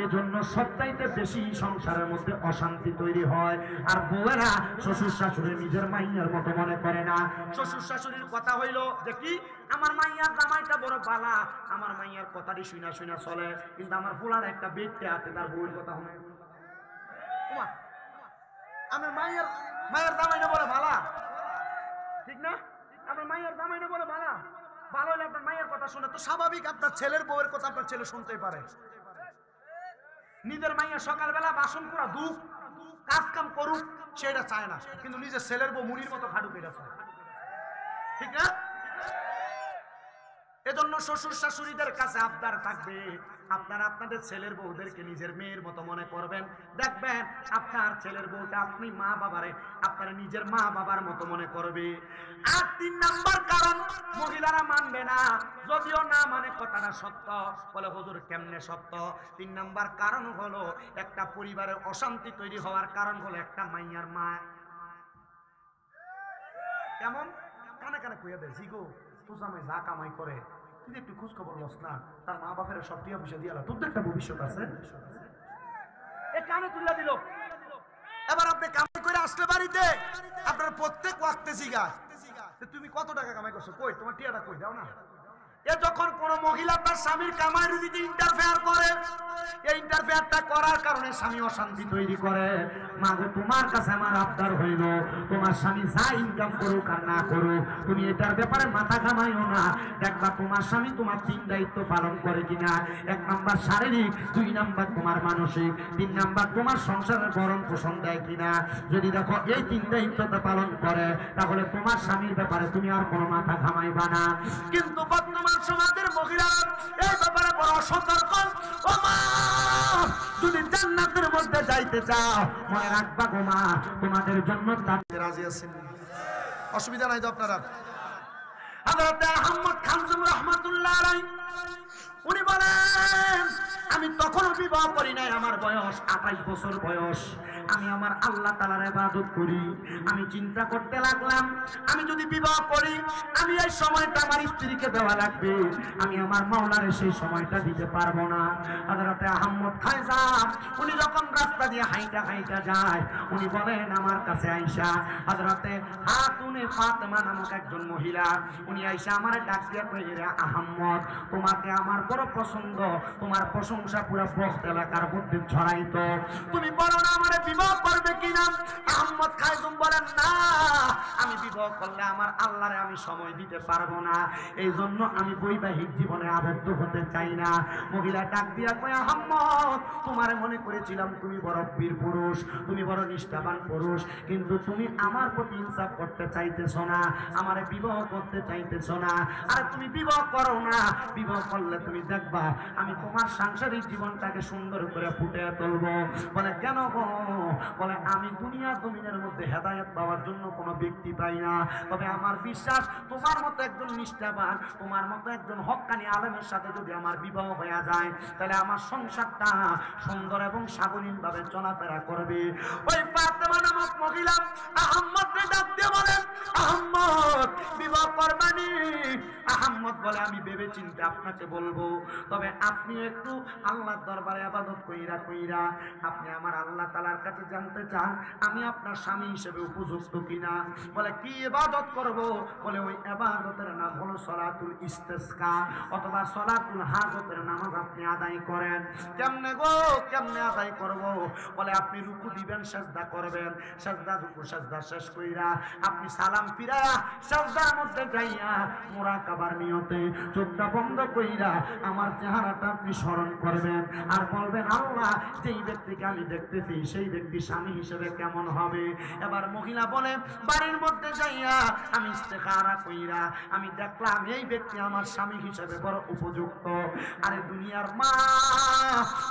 এজন্য সবচাইতে বেশি সংসারের মধ্যে অশান্তি তৈরি হয়। আর বউয়েরা শ্বশুর শাশুড়ি নিজের মাইয়ার মতো মনে করে না। শ্বশুর শাশুড়ির কথা হইলো যে কি, আমার মাইয়ার জামাইটা বড় বালা, আমার মাইয়ার কথাটি শুনা শুনা চলে, কিন্তু আমার ফুলার একটা বেডতে আছে তার বউয়ের কথা হয়। আমার মায়ের জামাইটা বলে ভালা, ঠিক না? আপনার মায়ের জামাইটা বলে ভালা, ভালো হলে আপনার মায়ের কথা শুনে তো স্বাভাবিক আপনার ছেলের বউয়ের কথা আপনার ছেলে শুনতেই পারে। নিজের মাইয়া সকালবেলা বাসন করা দুঃখ কাজ কাম করুক সেটা চায় না, কিন্তু নিজের ছেলের বউ মুড়ির মতো খাটুক এটা চায়, ঠিক না? এজন্য শ্বশুর শাশুড়িদের কাছে আবদার থাকবে, আপনারা আপনাদের ছেলের বউদেরকে নিজের মেয়ের মতো মনে করবেন। দেখবেন আপনার ছেলের বউটা আপনি মা বাবারে আপনারা নিজের মা বাবার মতো মনে করবে। আর 3 নাম্বার কারণ, মহিলারা মানবে না, যদিও না মানে কথাটা সত্য। বলে হুজুর কেমনে সত্য? 3 নাম্বার কারণ হলো, একটা পরিবারের অশান্তি তৈরি হওয়ার কারণ হলো একটা মাইয়ার মা কেমন কানে কানে কইয়া দেয়, জিগো তোর জামাই যা কামাই করে তুই একটু খোঁজ খবর লস না, তার মা বাপের সব টিয়া পয়সা দিয়ে তোর তো একটা ভবিষ্যৎ আছে। এ কানে তুলে দিল। এবার আপনি কামাই করে আসলে বাড়িতে আপনার প্রত্যেক ওয়াক্তে জিগায় তুমি কত টাকা কামাই করছো, কই তোমার টিয়াটা কই দাও না। এ যখন কোন মহিলা তার স্বামীর কামাই রুজিতে ইন্টারফেয়ার করে, এই ইন্টারফেয়ারটা করার কারণে স্বামী অশান্তি তৈরি করে। মাগো তোমার কাছে আমার আবদার হইল, তোমার স্বামী যা ইনকাম করুক আর না করুক, তুমি এটার ব্যাপারে মাথা ঘামাইও না। দেখবা তোমার স্বামী তোমার 3 দায়িত্ব পালন করে কিনা। 1 নাম্বার শারীরিক, 2 নাম্বার তোমার মানসিক, 3 নাম্বার তোমার সংসারের ভরণ পোষণ দেয় কিনা। যদি দেখো এই 3 দায়িত্বটা পালন করে, তাহলে তোমার স্বামীর ব্যাপারে তুমি আর কোনো মাথা ঘামাইবা না। কিন্তু বর্তমান সমাজের মহিলা এই ব্যাপারে বড় সতর্ক। ও মা, যদি জান্নাতের মধ্যে যাইতে চাও মনে রাখবা গো মা, তোমাদের জন্য রাজি আছেন, অসুবিধা নাই তো আপনারা। হযরত আহমদ খানজুম রাহমাতুল্লাহ আলাইহি উনি বলেন, আমি তখনও বিবাহ করি নাই, আমার বয়স 28 বছর বয়স। আমি আমার আল্লাহ তাআলার ইবাদত করি। আমি চিন্তা করতে লাগলাম, আমি যদি বিবাহ করি আমি এই সময়টা আমার স্ত্রীকে দেওয়া লাগবে, আমি আমার মাওলারে সেই সময়টা দিতে পারবো না। হযরতে আহমদ খাজা উনি যখন রাস্তা দিয়ে হাইটা হাইটা যায়, উনি বলেন আমার কাছে আয়েশা, হযরতে খাতুনে ফাতেমা নামক একজন মহিলা, উনি আয়েশা আমারে ডাক দিয়ে কইরে, আহমদ তোমাকে আমার বড় পছন্দ, তোমার প্রশংসা পুরো বস্ত এলাকার মধ্যে ছড়াইতো, তুমি বলো না আমারে বিবাহ করবে কিনা? আহমদ খায়তুম বলেন, না, আমি বিবাহ করলে আমার আল্লাহরে আমি সময় দিতে পারবো না, এই জন্য আমি বৈবাহিক জীবনে আবদ্ধ হতে চাই না। মহিলা ডাক দিয়া কয়, আহমদ তোমারে মনে করেছিলাম তুমি বড় বীর পুরুষ, তুমি বড় নিষ্ঠাবান পুরুষ, কিন্তু তুমি আমার প্রতি ইনসাফ করতে চাইতেছো না, আমারে বিবাহ করতে চাইতেছো না। আর তুমি বিবাহ করো না, বিবাহ করলে তুমি দেখবা আমি তোমার সাংসারিক জীবনটাকে সুন্দর করে ফুটিয়ে তুলবো। বলে কেন গো? বলে আমি দুনিয়া জমিনের মধ্যে হেদায়েত পাওয়ার জন্য কোনো ব্যক্তি পাই না, তবে আমার বিশ্বাস তোমার মতো একজন নিষ্ঠাবান, তোমার মতো একজন হক্কানি আলেমের সাথে যদি আমার বিবাহ হয়ে যায়, তাহলে আমার সংসারটা সুন্দর এবং স্বাধীন ভাবে চলাফেরা করবে। ওই ফাতেমা নামক মহিলা আহমদকে ডাক দিয়ে বলেন, আহমদ বিবাহ করবানি? আহমদ বলে, আমি ভেবে চিন্তে আপনাকে বলবো, তবে আপনি একটু আল্লাহর দরবারে ইবাদত কইরা কইরা আপনি আমার আল্লাহ তাআলার কাছে জানতে চান আমি আপনার স্বামী হিসেবে উপযুক্ত কিনা। বলে কি ইবাদত করব? বলে ওই ইবাদতের নাম হলো সালাতুল ইস্তিসকা অথবা সালাতুল হাজতের নামাজ আপনি আদায় করেন। কেমনে গো, কেমনে আদায় করব? বলে আপনি রুকু দিবেন, সিজদা করবেন, সিজদা রুকু সিজদা শেষ কইরা আপনি সালাম ফিরায়া সিজদার মধ্যে যাইয়া মুরাকাবার নিয়তে চোখটা বন্ধ কইরা আমার চেহারাটা আপনি স্মরণ করবেন আর বলবেন, আল্লাহ যেই ব্যক্তিকে আমি দেখতেছি সেই ব্যক্তি স্বামী হিসেবে কেমন হবে। এবার মহিলা বলে, বাড়ির মধ্যে যাইয়া আমি ইস্তেখারা কইরা আমি দেখলাম এই ব্যক্তি আমার স্বামী হিসেবে বড় উপযুক্ত। আরে দুনিয়ার মা,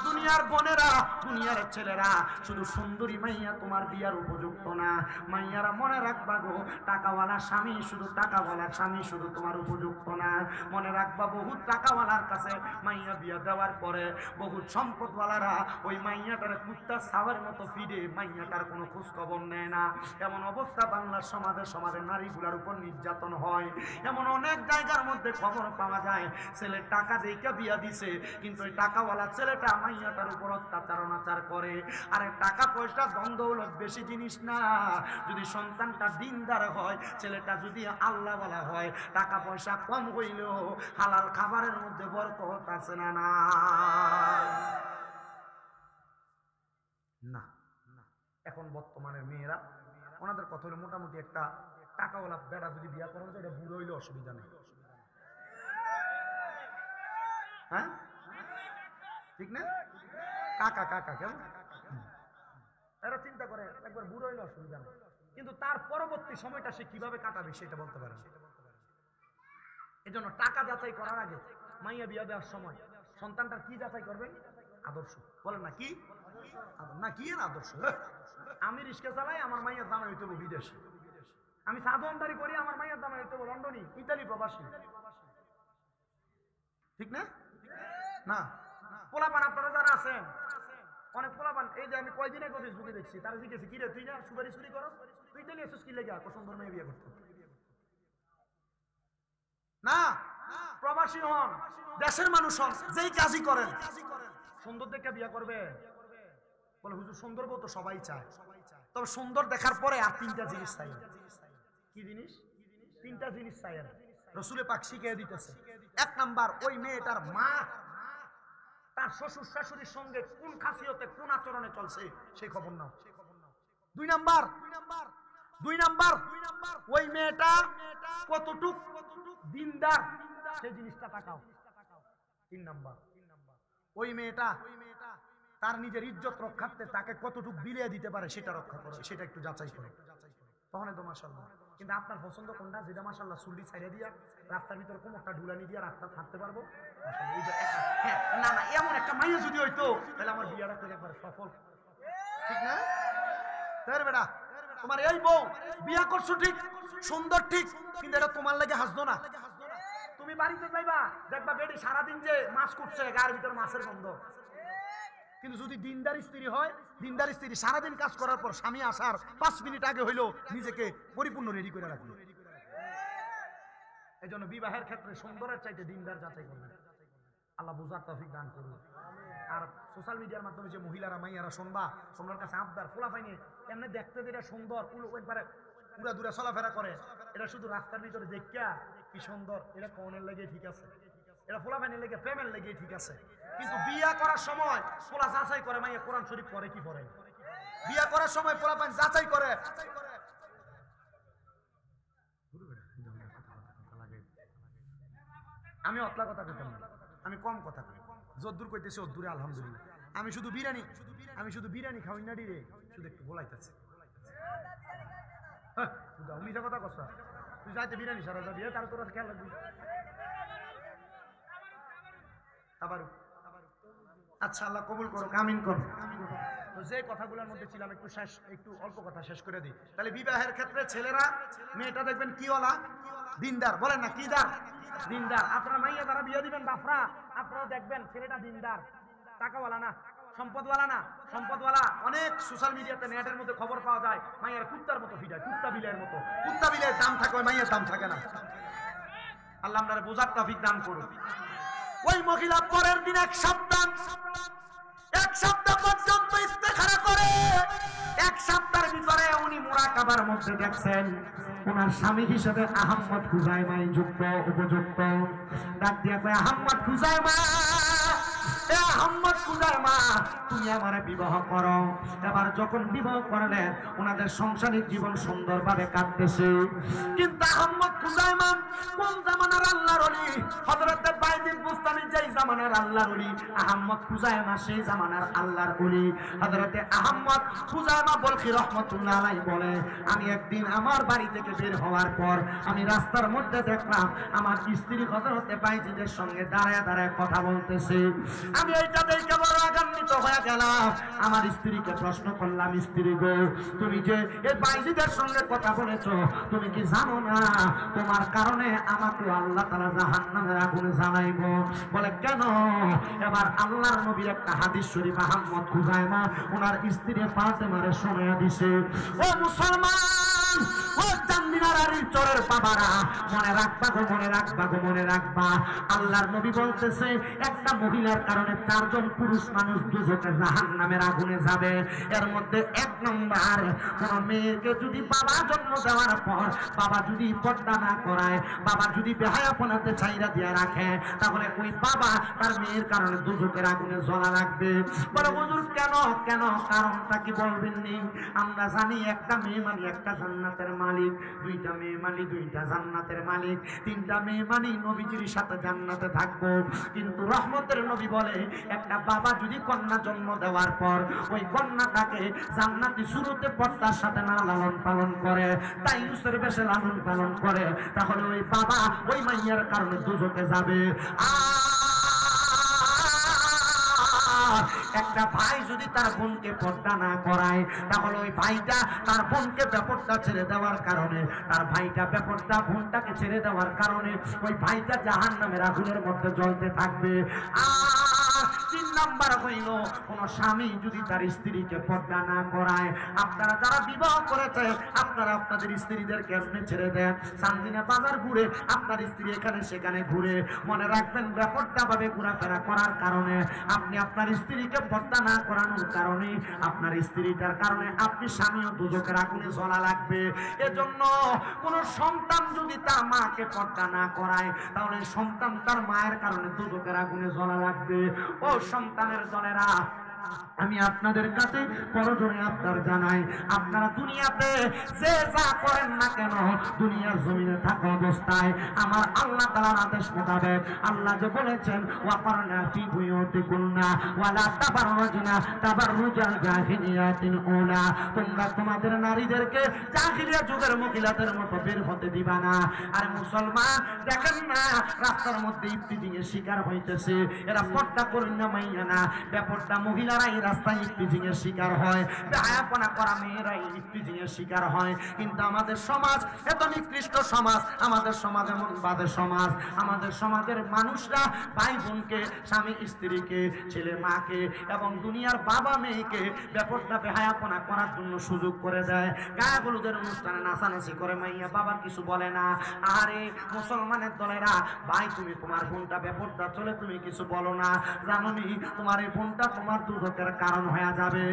দুনিয়ার বোনেরা, দুনিয়ার ছেলেরা, শুধু সুন্দরী মাইয়া তোমার বিয়ার উপযুক্ত না। মাইয়ারা মনে রাখবা গো, টাকাওয়ালা স্বামী, শুধু টাকাওয়ালা স্বামী শুধু তোমার উপযুক্ত না। মনে রাখবা, বহুত টাকাওয়ালার কাছে মাইয়া বিয়া দেওয়ার পরে বহুত সম্পদওয়ালারা ওই মাইয়াটার কুত্তার ছাওয়ার মতো ফিরে মাইয়াটার কোনো খোঁজ খবর নেয় না। এমন অবস্থা বাংলার সমাজে নারীগুলার উপর নির্যাতন হয়। এমন অনেক জায়গার মধ্যে খবর পাওয়া যায়, ছেলে টাকা দেইকা বিয়া দিছে, কিন্তু ওই টাকাওয়ালা ছেলেটা মাইয়াটার উপর অত্যাচার অনাচার করে। আরে টাকা পয়সা ধন দৌলত বেশি জিনিস না, যদি সন্তানটা দিনদার হয়, ছেলেটা যদি আল্লাহওয়ালা হয়, টাকা পয়সা কম হইলেও হালাল খাবারের মধ্যে বরকত আছে না? না না। এখন বর্তমানের মেয়েরা ওনাদের কথা হলো মোটামুটি একটা টাকাওয়ালা বেড়া যদি বিয়া করা যায়, এটা বুড়ো হইলে অসুবিধা নেই। হ্যাঁ ঠিক না? কাকা কাকা কেমন এরা চিন্তা করে একবার বুড়ো হইলে অসুবিধা নেই, কিন্তু তার পরবর্তী সময়টা সে কিভাবে কাটাবে সেটা বলতে পারে না। এজন্য টাকা যাচাই করার আগে মাইয়া বিয়া দেওয়ার সময় সন্তানটার কি যাচাই করবেন? আদর্শ। বলেন না কি না, কি এর আদর্শ? আমি রিক্সা চালাই, আমার মাইয়ার দামে হইতে হবে বিদেশি। আমি সাধনদারি করি, আমার মাইয়ার দামে হইতে হবে লন্ডনী, ইতালি প্রবাসী। ঠিক না? না পোলাপান আপনারা যারা আছেন, অনেক পোলাপান, এই যে আমি কয়দিন আগে ফেসবুকে দেখছি, তারা জিজ্ঞেস কি রে তুই না সুপারি চুরি করো, তুই ইতালি এসেছিস কি লেগে সুন্দর মেয়ে বিয়ে করতে? না, প্রবাসী হন, দেশের মানুষ হন, যেই কাজই করেন সুন্দর দেখে বিয়ে করবে। বলে হুজুর সুন্দর বউ তো সবাই চায়, তবে সুন্দর দেখার পরে আর তিনটা জিনিস চাই। কি জিনিস? তিনটা জিনিস চাই রসুলে পাক শিখিয়ে দিতেছে। এক নাম্বার, ওই মেয়েটার মা তার শ্বশুর শাশুড়ির সঙ্গে কোন খাসিয়তে কোন আচরণে চলছে সেই খবর নাও। দুই নাম্বার, ওই মেয়েটা কতটুক দিনদার সেই জিনিসটা তাকাও। তিন নাম্বার, ওই মেয়েটা তার নিজের ইজ্জত রক্ষার্থে তাকে কতটুক বিলিয়ে দিতে পারে সেটা রক্ষা করে, সেটা একটু যাচাই করে, তখন তো মাশাআল্লাহ। কিন্তু আপনার পছন্দ কোনটা? যেটা মাশাআল্লাহ চুল্লি ছাইড়া দিয়া রাস্তার ভিতরে কোমরটা ঢুলানি দিয়া রাস্তা হাঁটতে পারবো, না না, এমন একটা মাইয়া যদি হইতো তাহলে আমার বিয়াটা করে একবার সফল। ঠিক না? তার বেটা তোমার এই বউ বিয়া করছো ঠিক, সুন্দর ঠিক, কিন্তু এটা তোমার লাগে হাসতো না। তুমি বাড়িতে যাইবা, দেখবা বেডি সারাদিন যে মাছ কুটছে, গায়ের ভিতর মাছের গন্ধ। কিন্তু যদি দিনদার স্ত্রী হয়, দিনদার স্ত্রী সারাদিন কাজ করার পর স্বামী আসার 5 মিনিট আগে হইলো নিজেকে পরিপূর্ণ রেডি করে রাখবে। এই জন্য বিবাহের ক্ষেত্রে সুন্দরের চাইতে দিনদার যাচাই করবেন। আল্লাহ বুঝার তৌফিক দান করুন। আর সোশ্যাল মিডিয়ার মাধ্যমে যে মহিলারা মাইয়ারা শুনবা, তোমার কাছে আবদার ফোলা পাইনি এমনি দেখতে যেটা সুন্দর একবারে পুরা দূরে চলাফেরা করে, এটা শুধু রাস্তার ভিতরে দেখা কি সুন্দর, এটা কনের লেগে ঠিক আছে, এটা ফোলা পাইনের লেগে প্রেমের লেগে ঠিক আছে, কিন্তু বিয়া করার সময় ফোলা যাচাই করে মাইয়া কোরআন শরীফ পড়ে কি পড়ে। বিয়া করার সময় ফোলা পাইন যাচাই করে। আমি অতলা কথা কইতাম না, আমি কম কথা কই, যদ্দূর কইতেছি অদ্দূরে আলহামদুলিল্লাহ। আমি শুধু বিরিয়ানি খাওয়াই না রে, শুধু একটু বলাইতেছি। মিঠা কথা কস, তুই যাইতে বিরিয়ানি সারা যাবি, তার তোর খেয়াল রাখবি। আবার আচ্ছা, আল্লাহ কবুল করো, আমিন করো। তো যে কথাগুলোর মধ্যে ছিলাম একটু অল্প কথা শেষ করে দিই। তাহলে বিবাহের ক্ষেত্রে ছেলেরা, মেয়েটা দেখবেন কি ওলা, দিনদার, বলেন না কি দার, দিনদার। আপনারা মাইয়া যারা বিয়ে দিবেন বাপরা, আপনারা দেখবেন ছেলেটা দিনদার, টাকাওয়ালা না, সম্পদওয়ালা না। সম্পদওয়ালা অনেক সোশ্যাল মিডিয়াতে নেটের মধ্যে খবর পাওয়া যায়, মাইয়ার কুত্তার মতো ফিডায়, কুত্তা বিলের মতো। কুত্তা বিলের দাম থাকে, ওই মাইয়ের দাম থাকে না। আল্লাহ আপনারা বোঝার তৌফিক দান করুন। ওই মহিলা পরের দিন এক সপ্তাহ পর্যন্ত ইস্তেখারা করে। এক সপ্তাহের ভিতরে উনি মুরাকাবার মধ্যে দেখছেন ওনার স্বামী হিসেবে আহম্মদ খুজাইমাই যুক্ত, উপযুক্ত। ডাক দিয়া কয়, আহম্মদ খুজাইমা, আহম্মদ খুজাইমা, তুমি আমারে বিবাহ করো। এবার যখন বিবাহ করলেন, ওনাদের সাংসারিক জীবন সুন্দরভাবে কাটতেছে। কিন্তু আহম্মদ খুজাইমা কোন জামানার আল্লাহর ওলি? হযরত বাইজিদ বুস্তামি যেই জামানার আল্লাহর ওলি, আহম্মদ খুজাইমা সেই জামানার আল্লাহর ওলি। হযরত আহম্মদ খুজাইমা বলখি রাহমাতুল্লাহ আলাইহি বলে, আমি একদিন আমার বাড়ি থেকে বের হওয়ার পর আমি রাস্তার মধ্যে দেখলাম আমার স্ত্রী হযরত বাইজিদের সঙ্গে দাঁড়ায় দাঁড়ায় কথা বলতেছে। আমি এইটা দেখে বড় আগান্বিত হয়ে গেলাম। আমার স্ত্রীকে প্রশ্ন করলাম, স্ত্রী গো, তুমি যে এই বাইজিদের সঙ্গে কথা বলেছো, তুমি কি জানো না তোমার কারণে আমাকে আল্লাহ তাআলা জাহান্নামের আগুনে জ্বালাইব? বলে কেন? এবার আল্লাহর নবীর একটা হাদিস শরীফ আহমদ খুজাইমা ওনার স্ত্রী ফাতেমারে শোনায়া দিছে। ও মুসলমান, ও চান্দিনারারির চরের বাবারা, মনে রাখবা গো, মনে রাখবা গো, মনে রাখবা। আল্লাহর নবী বলতেছে একটা মহিলার কারণে 4 জন পুরুষ মানুষ দুজকে জাহান্নামের আগুনে যাবে। এর মধ্যে 1 নম্বর, কোন মেয়েকে যদি বাবা জন্ম দেওয়ার পর বাবা যদি পর্দা না করায়, বাবা যদি বেহায়াপনাতে ছাইরা দিয়ে রাখে, তাহলে ওই বাবা তার মেয়ের কারণে দুজকের আগুনে জ্বলা লাগবে। বলে হুজুর কেন কেন, কারণটা কি বলবেন নি? আমরা জানি একটা মেয়ে মানে একটা জান্নাতের মালিক, 2টা মেয়ে মানে 2টা জান্নাতের মালিক, 3টা মেয়ে মানে নবীজির সাথে জান্নাতে থাকবো। কিন্তু রহমতের নবী বলে একটা বাবা যদি কন্যা জন্ম দেওয়ার পর ওই কন্যাটাকে জান্নাতি শুরুতে পর্দার সাথে না লালন পালন করে, তাই ইউসের বেশে লালন পালন করে, তাহলে ওই বাবা ওই মাইয়ার কারণে দুজকে যাবে। একটা ভাই যদি তার বোনকে পর্দা না করায়, তাহলে ওই ভাইটা তার বোনকে বেপর্দা ছেড়ে দেওয়ার কারণে, তার ভাইটা বেপর্দা বোনটাকে ছেড়ে দেওয়ার কারণে ওই ভাইটা জাহান্নামের আগুনের মধ্যে জ্বলতে থাকবে। আর 3 নাম্বার হইল, কোন স্বামী যদি তার স্ত্রীকে পর্দা না করায়, আপনারা যারা বিবাহ করেছে আপনারা আপনাদের স্ত্রীদেরকে এমনি ছেড়ে দেন, চান্দিনা বাজার ঘুরে আপনার স্ত্রী এখানে সেখানে ঘুরে, মনে রাখবেন বেপর্দা ভাবে ঘোরাফেরা করার কারণে, আপনি আপনার স্ত্রীকে পর্দা না করানোর কারণে, আপনার স্ত্রীটার কারণে আপনি স্বামীও দুজকের আগুনে জ্বলা লাগবে। এজন্য কোন সন্তান যদি তার মাকে পর্দা না করায়, তাহলে সন্তান তার মায়ের কারণে দুজকের আগুনে জ্বলা লাগবে। ও সন্তানের জনেরা, আমি আপনাদের কাছে পরজনে আপনার জানাই, আপনারা দুনিয়াতে যে যা করেন না কেন, দুনিয়ার জমিনে থাকা অবস্থায় আমার আল্লাহ তাআলার আদেশ মোতাবেক আল্লাহ যে বলেছেন ওয়াকারনা ফি বুয়ুতিকুন্না ওয়ালা তাবাররুজনা তাবাররুজাল জাহিলিয়াতিল উলা, তোমরা তোমাদের নারীদেরকে জাহিলিয়া যুগের মহিলাদের মতো বের হতে দিবা না। আর মুসলমান দেখেন না রাস্তার মধ্যে ইফতিজিং এর শিকার হইতেছে, এরা পর্দা করেন না মাইয়া না, বেপর্দা মহিলা মহিলারাই রাস্তায় ইফটিজিং এর শিকার হয়, বেহায়াপনা করা মেয়েরাই ইফটিজিং এর শিকার হয়। কিন্তু আমাদের সমাজ এত নিকৃষ্ট সমাজ, আমাদের সমাজ এমন বাদে সমাজ, আমাদের সমাজের মানুষরা ভাই বোনকে, স্বামী স্ত্রীকে, ছেলে মাকে এবং দুনিয়ার বাবা মেয়েকে ব্যাপারটা বেহায়াপনা করার জন্য সুযোগ করে দেয়। গায়ে হলুদের অনুষ্ঠানে নাচানাচি করে, মাইয়া বাবা কিছু বলে না। আরে মুসলমানের দলেরা, ভাই তুমি তোমার বোনটা ব্যাপারটা চলে তুমি কিছু বলো না, জানোনি তোমার এই বোনটা তোমার দুর্ভোগের কারণ হয়ে যাবে।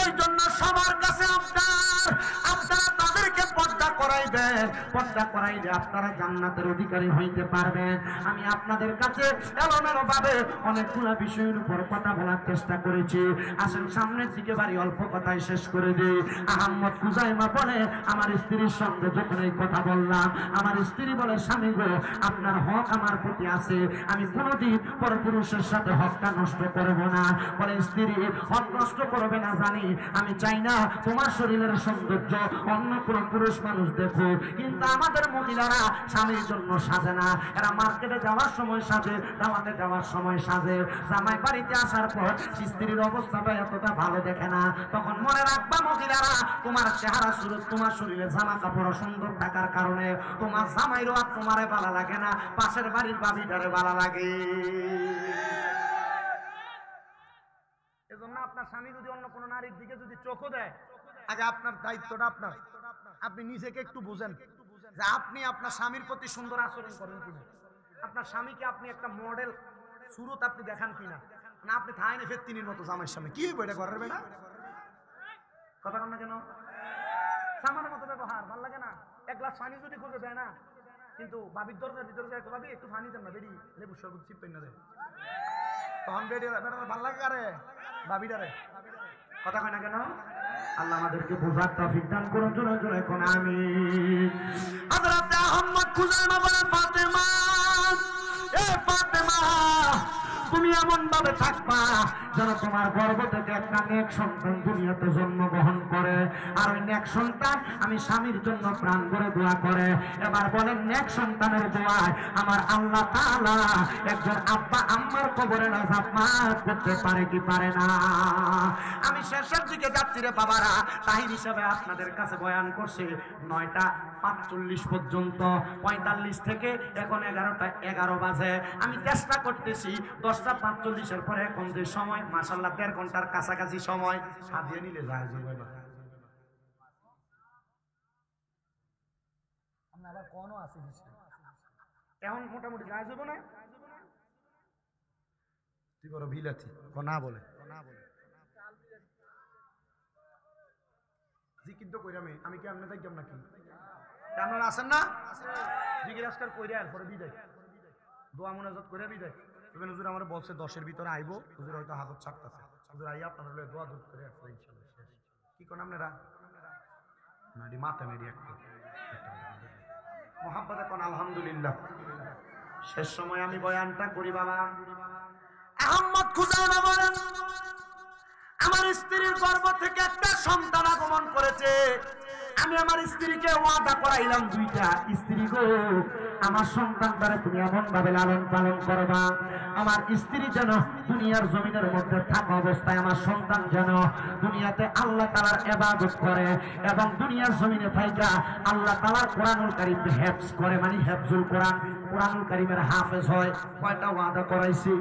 এই জন্য সবার কাছে আপনারা তাদেরকে পর্দা করাইবেন, পর্দা করাইলে আপনারা জান্নাতের অধিকারী হইতে পারবেন। আমি আপনাদের কাছে এলোমেলো ভাবে অনেকগুলো বিষয়ের উপর কথা বলার চেষ্টা করেছি। আসেন সামনের দিকে বাড়ি অল্প কথাই শেষ করে দিই। আহমদ খুজাইমা বলে, আমার স্ত্রীর সঙ্গে যখন এই কথা বললাম, আমার স্ত্রী বলে, স্বামী গো আপনার হক আমার প্রতি আছে, আমি কোনোদিন পরপুরুষের সাথে হকটা নষ্ট করব না। বলে স্ত্রী হক নষ্ট করবে না জানি, আমি চাই না তোমার শরীরের সৌন্দর্য অন্য কোনো পুরুষ মানুষ দেখো। কিন্তু আমাদের মহিলারা স্বামীর জন্য সাজে না, এরা মার্কেটে যাওয়ার সময় সাজে, দাওয়াতে যাওয়ার সময় সাজে, জামাই বাড়িতে আসার পর স্ত্রীর অবস্থাটা এতটা ভালো দেখে না। তখন মনে রাখবা মহিলারা, তোমার চেহারা সুরত, তোমার শরীরে জামা কাপড় সুন্দর থাকার কারণে তোমার জামাইরও আর তোমারে ভালো লাগে না, পাশের বাড়ির বাবিটারে ভালো লাগে। এজন্য আপনার স্বামী যদি অন্য কোনো নারীর দিকে যদি চোখও দেয়, আগে আপনার দায়িত্বটা আপনার, আপনি নিজেকে একটু বুঝেন যে আপনি আপনার স্বামীর প্রতি সুন্দর আচরণ করেন কিনা, আপনার স্বামীকে আপনি একটা মডেল সুরত আপনি দেখান কিনা। না আপনি থাইনে ফেত্তিনির মতো জামাইয়ের সামনে কি বইটা করার বেটা কথা কন না কেন, সামানের মতো ব্যবহার ভাল লাগে না। এক গ্লাস পানি যদি খুঁজে দেয় না, কিন্তু বাবির দরজার ভিতরে যায়, ভাবি একটু পানি দেন না, বেরি লেবু শরবত চিপ পেন না দেয়, তখন বেড়ে বেটার ভাল লাগে কারে, বাবিটারে কথা কয় না কেন। আল্লাহ আমাদেরকে বোঝার তৌফিক দান করুন, জোরে জোরে কোন আমিন। হযরত আহমদ খুজাইমা বলেন, ফাতেমা, এ ফাতেমা তুমি এমন ভাবে থাকবা যেন তোমার গর্ভ থেকে একটা নেক সন্তান দুনিয়াতে জন্মগ্রহণ করে। আর ওই নেক সন্তান আমি স্বামীর জন্য প্রাণ করে দোয়া করে। এবার বলেন নেক সন্তানের দোয়ায় আমার আল্লাহ তাআলা একজন আব্বা আম্মার কবরের আযাব মাফ করতে পারে কি পারে না। আমি শেষের দিকে যাচ্ছি রে বাবারা, তাই হিসাবে আপনাদের কাছে বয়ান করছি 9টা 45 পর্যন্ত, 45 থেকে এখন 11টা 11 বাজে। আমি চেষ্টা করতেছি 10টা 45-এর পরে এখন যে সময় মাশাআল্লাহ 1.5 ঘন্টার কাছাকাছি সময় সাজিয়ে নিলে যায় যে আবার কোনো আছে এখন মোটামুটি যায় যাব না, তুই বড় বিলাতি না বলে জিকির তো কইরাম আমি কি আপনি দেখলাম নাকি আপনারা আছেন না, জিকির আজকাল কইরা এরপরে বিদায় দোয়া মোনাজাত করে বিদায়। হুজুর আমার বলছে 10-এর ভিতরে আইবো, হুজুর হয়তো হাজত ছাড়তেছে, হুজুর আইয়া আপনার দোয়া দূর করে আসলে ইনশাআল্লাহ শেষ। কি কোন আপনারা নাডি মাথা নেড়ি একটু মোহাব্বতে কোন আলহামদুলিল্লাহ। শেষ সময় আমি বয়ানটা করি বাবা। আহমদ খুজাইমা বলেন, আমার স্ত্রীর গর্ভ থেকে একটা সন্তান আগমন করেছে। আমি আমার স্ত্রীকে ওয়াদা করাইলাম, 2টা স্ত্রী গো আমার সন্তানটারে তুমি এমন ভাবে লালন পালন করবা, আমার স্ত্রী যেন দুনিয়ার জমিনের মধ্যে থাকা অবস্থায় আমার সন্তান যেন দুনিয়াতে আল্লাহ তাআলার ইবাদত করে এবং দুনিয়ার জমিনে থাইকা আল্লাহ তাআলার কোরআনুল কারীম হেফজ করে, মানে হেফজুল কোরআন, কোরআনুল কারীমের হাফেজ হয়। কয়টা ওয়াদা করাইছি।